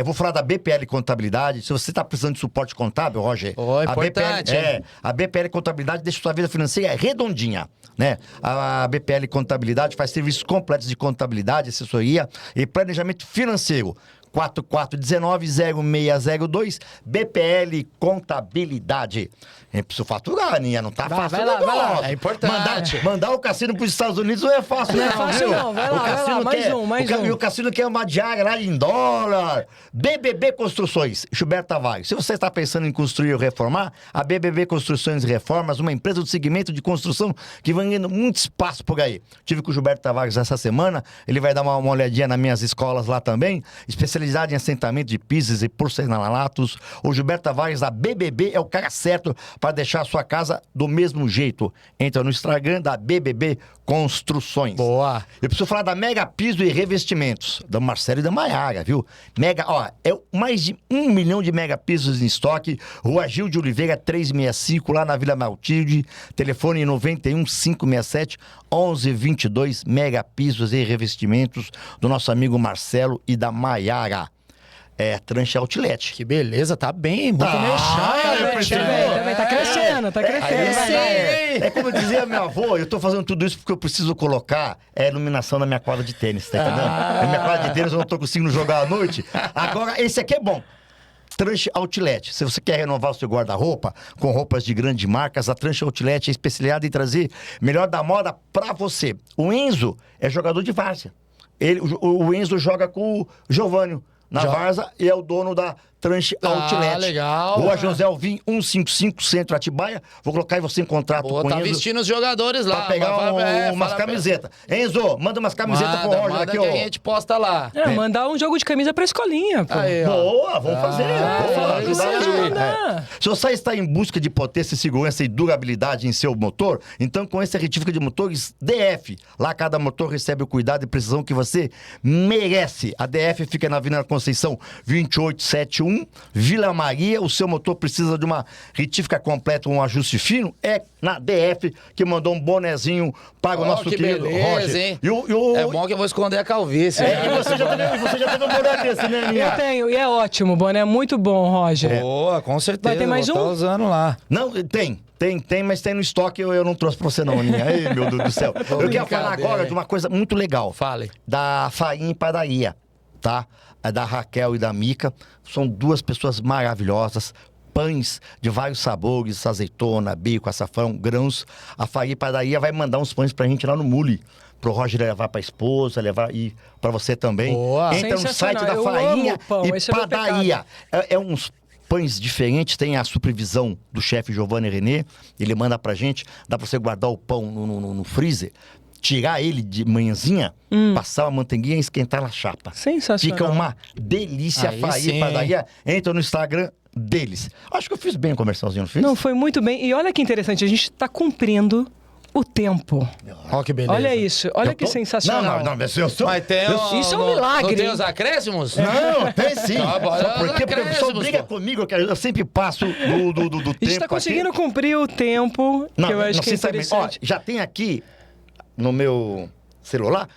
Vou falar da BPL Contabilidade. Se você está precisando de suporte contábil, Roger, Importante. a BPL Contabilidade deixa sua vida financeira redondinha, né? A BPL Contabilidade faz serviços completos de contabilidade, assessoria e planejamento financeiro. 4419-0602, BPL Contabilidade. Eu preciso faturar, Aninha, não tá fácil. vai lá, não. vai lá. É importante. Mandar o Cassino para os Estados Unidos não é fácil, Não é fácil, viu? não. Vai lá, O vai lá, Cassino mais quer- um, mais o um. E o Cassino quer uma diária lá em dólar. BBB Construções, Gilberto Tavares. Se você está pensando em construir ou reformar, a BBB Construções e Reformas, uma empresa do segmento de construção que vai ganhando muito espaço por aí. Tive com o Gilberto Tavares essa semana, ele vai dar uma olhadinha nas minhas escolas lá também, especializado especializada em assentamento de pisos e porcelanatos. O Gilberto Tavares da BBB é o cara certo para deixar a sua casa do mesmo jeito. Entra no Instagram da BBB Construções. Boa. Eu preciso falar da Mega Piso e Revestimentos, da Marcelo e da Maiara, viu? Mega, ó, mais de 1 milhão de Mega Pisos em estoque. Rua Gil de Oliveira 365, lá na Vila Matilde. Telefone 91 567 1122. Mega Pisos e Revestimentos do nosso amigo Marcelo e da Maiara. Trancha Outlet. Que beleza, tá bem. Vou comer Tá crescendo, tá crescendo. É como dizia meu avô, eu tô fazendo tudo isso porque eu preciso colocar iluminação na minha quadra de tênis, tá entendendo? Na minha quadra de tênis eu não tô conseguindo jogar à noite. Agora, esse aqui é bom. Tranche Outlet. Se você quer renovar o seu guarda-roupa com roupas de grandes marcas, a Tranche Outlet é especializada em trazer melhor da moda pra você. O Enzo é jogador de várzea. O Enzo joga com o Giovânio na várzea e é o dono da Tranche Outlet. Legal. Rua José Alvim, 155, Centro Atibaia. Vou colocar e você em contrato com o tá Enzo. Vestindo os jogadores lá. Pra pegar umas camisetas. Enzo, manda umas camisetas pro Roger aqui, ó. Que a gente posta lá. Mandar um jogo de camisa pra escolinha, pô. Aí, boa, vamos fazer. Boa, ajudar. Se você está em busca de potência, segurança e durabilidade em seu motor, então com essa retífica de motores DF. Lá cada motor recebe o cuidado e precisão que você merece. A DF fica na Avenida Conceição 2871, Vila Maria. O seu motor precisa de uma retífica completa, um ajuste fino? É na DF que mandou um bonezinho para o nosso querido Roger. Hein? É bom que eu vou esconder a calvície. E você já teve um boné desse, né, Aninha? Eu tenho, e é ótimo, boné é muito bom, Roger. Boa, com certeza. Vai ter mais vou um? tá usando lá. Não, tem, mas tem no estoque, eu não trouxe pra você não, Aninha. Ai, meu Deus do céu. Eu quero falar agora de uma coisa muito legal. Fale. Da Farinha e Padaria, tá? Da Raquel e da Mica. São duas pessoas maravilhosas. Pães de vários sabores, azeitona, bico, açafrão, grãos. A Farinha e Padaria vai mandar uns pães pra gente lá no Mule. Pro Roger levar pra esposa, levar e pra você também. Boa. Entra no site da Eu Farinha amo pão, e esse é meu Padaria. Uns pães diferentes, tem a supervisão do chefe Giovanni René. Ele manda pra gente, dá pra você guardar o pão no freezer, tirar ele de manhãzinha, passar uma manteiguinha e esquentar na chapa. Sensacional. Fica uma delícia. Aí Farinha sim. e Padaria. Entra no Instagram deles. Acho que eu fiz bem o comercialzinho, não fiz? Não, foi muito bem. E olha que interessante, a gente tá cumprindo o tempo. Ó, que beleza. Olha isso, olha que sensacional. Não, mas eu sou... Mas tem Isso é um milagre, Não tem hein? os acréscimos? Não, tem sim. Tá bom, Sabe por quê? Porque o pessoal acréscimos, briga pô. comigo, que eu sempre passo do tempo. A gente tá conseguindo aqui. cumprir o tempo, que eu acho que é sinceramente, ó, interessante. já tem aqui no meu celular,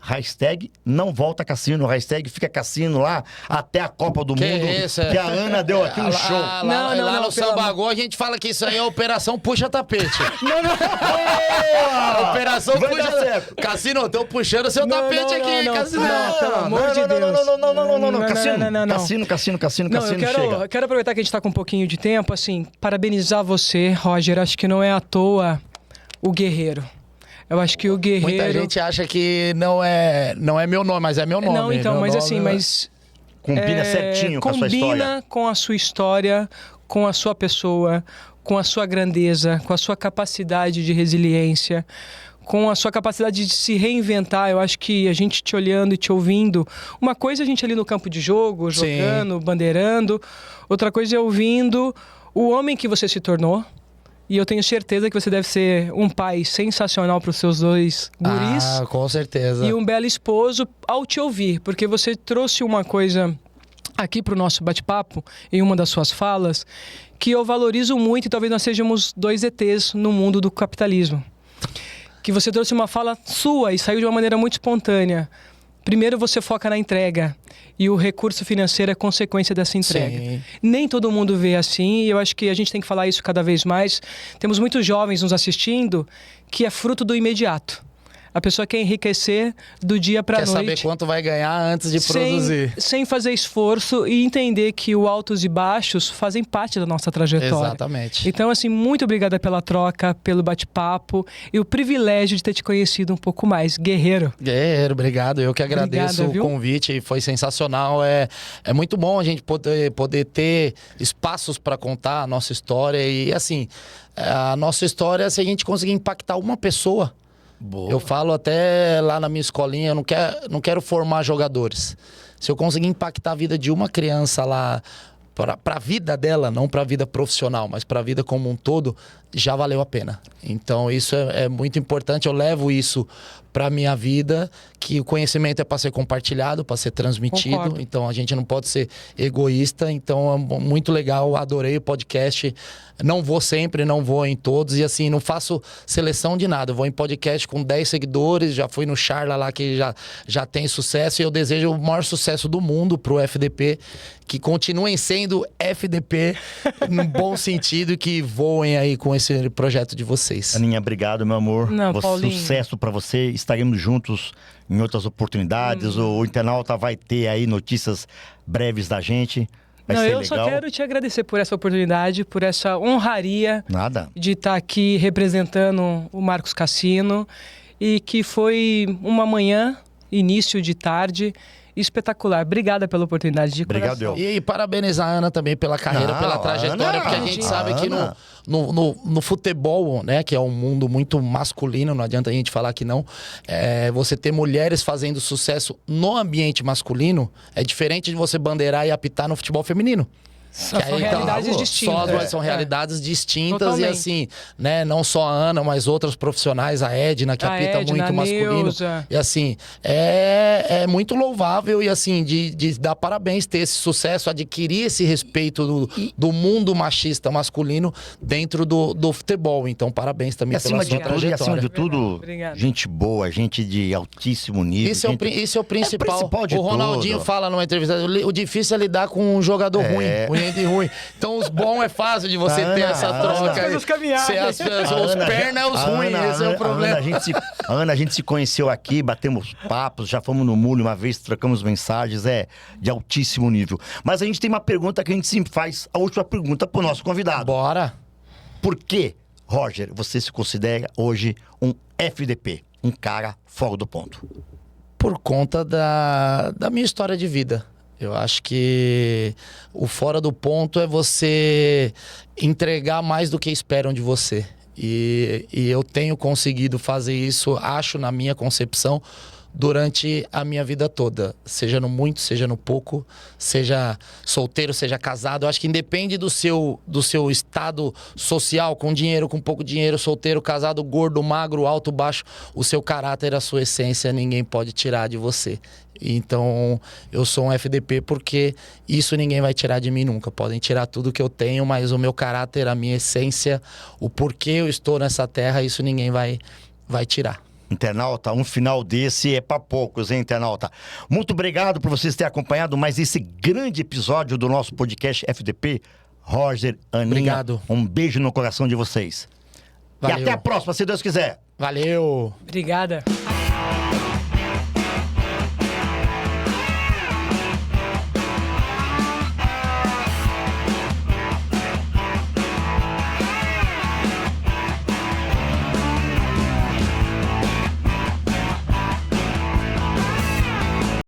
hashtag não volta cassino, hashtag fica cassino lá até a Copa do Que Mundo. isso, que a Ana deu aqui um show. Lá Não, no pelo Sambago a gente fala que isso aí é operação puxa-tapete. Boa! Operação Vai dar puxa... certo. Cassino, tô puxando seu tapete aqui, Cassino. Não, pelo amor de Deus. Não, Cassino, Não, eu chega. quero aproveitar que a gente tá com um pouquinho de tempo, assim, parabenizar você, Roger. Acho que não é à toa o guerreiro. Eu acho que o guerreiro... Muita gente acha que não é meu nome, mas é meu nome. Não, então, Meu mas nome, assim, mas... Combina certinho com a sua história. Combina com a sua história, com a sua pessoa, com a sua grandeza, com a sua capacidade de resiliência, com a sua capacidade de se reinventar. Eu acho que a gente te olhando e te ouvindo, uma coisa é a gente ali no campo de jogo, jogando, bandeirando, outra coisa é ouvindo o homem que você se tornou. E eu tenho certeza que você deve ser um pai sensacional para os seus dois guris. Ah, com certeza. E um belo esposo ao te ouvir, porque você trouxe uma coisa aqui para o nosso bate-papo, em uma das suas falas, que eu valorizo muito e talvez nós sejamos dois ETs no mundo do capitalismo. Que você trouxe uma fala sua e saiu de uma maneira muito espontânea. Primeiro você foca na entrega e o recurso financeiro é consequência dessa entrega. Sim. Nem todo mundo vê assim e eu acho que a gente tem que falar isso cada vez mais. Temos muitos jovens nos assistindo que é fruto do imediato. A pessoa quer enriquecer do dia para a noite. Quer saber quanto vai ganhar antes de produzir. Sem fazer esforço e entender que o altos e baixos fazem parte da nossa trajetória. Exatamente. Então, assim, muito obrigada pela troca, pelo bate-papo e o privilégio de ter te conhecido um pouco mais. Guerreiro. Guerreiro, obrigado. Eu que agradeço o convite, foi sensacional. É muito bom a gente poder ter espaços para contar a nossa história. E, assim, a nossa história, se a gente conseguir impactar uma pessoa... Boa. Eu falo até lá na minha escolinha, eu não quero formar jogadores. Se eu conseguir impactar a vida de uma criança lá, para a vida dela, não para a vida profissional, mas para a vida como um todo, já valeu a pena. Então isso é muito importante, eu levo isso para minha vida, que o conhecimento é para ser compartilhado, para ser transmitido. Concordo. Então a gente não pode ser egoísta. Então é muito legal, adorei o podcast. Não vou sempre, não vou em todos. E assim, não faço seleção de nada. Eu vou em podcast com 10 seguidores, já fui no Charla lá que já tem sucesso. E eu desejo o maior sucesso do mundo pro FDP, que continuem sendo FDP no bom sentido e que voem aí com esse projeto de vocês. Aninha, obrigado, meu amor. Não, Paulinho. Sucesso pra você. Estaremos juntos em outras oportunidades. O internauta vai ter aí notícias breves da gente. Vai Não, ser eu legal. só quero te agradecer por essa oportunidade, por essa honraria Nada. de estar aqui representando o Marcos Cassino, e que foi uma manhã, início de tarde, espetacular. Obrigada pela oportunidade de Obrigado, coração. E parabenizar a Ana também pela carreira, Não, pela trajetória, Ana, porque a gente a sabe que Ana. no futebol, né, que é um mundo muito masculino, não adianta a gente falar que não, você ter mulheres fazendo sucesso no ambiente masculino é diferente de você bandeirar e apitar no futebol feminino. São Que aí, realidades então, distintas. São realidades distintas. Totalmente. E assim, né, não só a Ana, mas outras profissionais, a Edna, que A apita Edna, muito a masculino. Neuza. E assim, é muito louvável e assim, de dar parabéns ter esse sucesso, adquirir esse respeito do mundo machista masculino dentro do futebol. Então, parabéns também E acima pela sua de tudo, trajetória. Obrigado. gente boa, gente de altíssimo nível. Isso é, gente... o principal. principal de O Ronaldinho tudo. fala numa entrevista, o difícil é lidar com um jogador ruim, o gente ruim. Então os bons é fácil de você A ter Ana, essa a troca. Ana. aí. Coisas caminharem. Os pernas é os ruins, esse é o problema. A Ana, a gente se conheceu aqui, batemos papos, já fomos no Mule uma vez, trocamos mensagens, de altíssimo nível. Mas a gente tem uma pergunta que a gente sempre faz, a última pergunta pro nosso convidado. Bora. Por que, Roger, você se considera hoje um FDP, um cara fora do ponto? Por conta da minha história de vida. Eu acho que o fora do ponto é você entregar mais do que esperam de você. E eu tenho conseguido fazer isso, acho, na minha concepção, durante a minha vida toda. Seja no muito, seja no pouco, seja solteiro, seja casado. Eu acho que independe do seu estado social, com dinheiro, com pouco dinheiro, solteiro, casado, gordo, magro, alto, baixo, o seu caráter, a sua essência, ninguém pode tirar de você. Então, eu sou um FDP porque isso ninguém vai tirar de mim nunca. Podem tirar tudo que eu tenho, mas o meu caráter, a minha essência, o porquê eu estou nessa terra, isso ninguém vai tirar. Internauta, um final desse é pra poucos, hein, internauta? Muito obrigado por vocês terem acompanhado mais esse grande episódio do nosso podcast FDP. Roger, Aninha, Obrigado. Um beijo no coração de vocês. Valeu. E até a próxima, se Deus quiser. Valeu! Obrigada.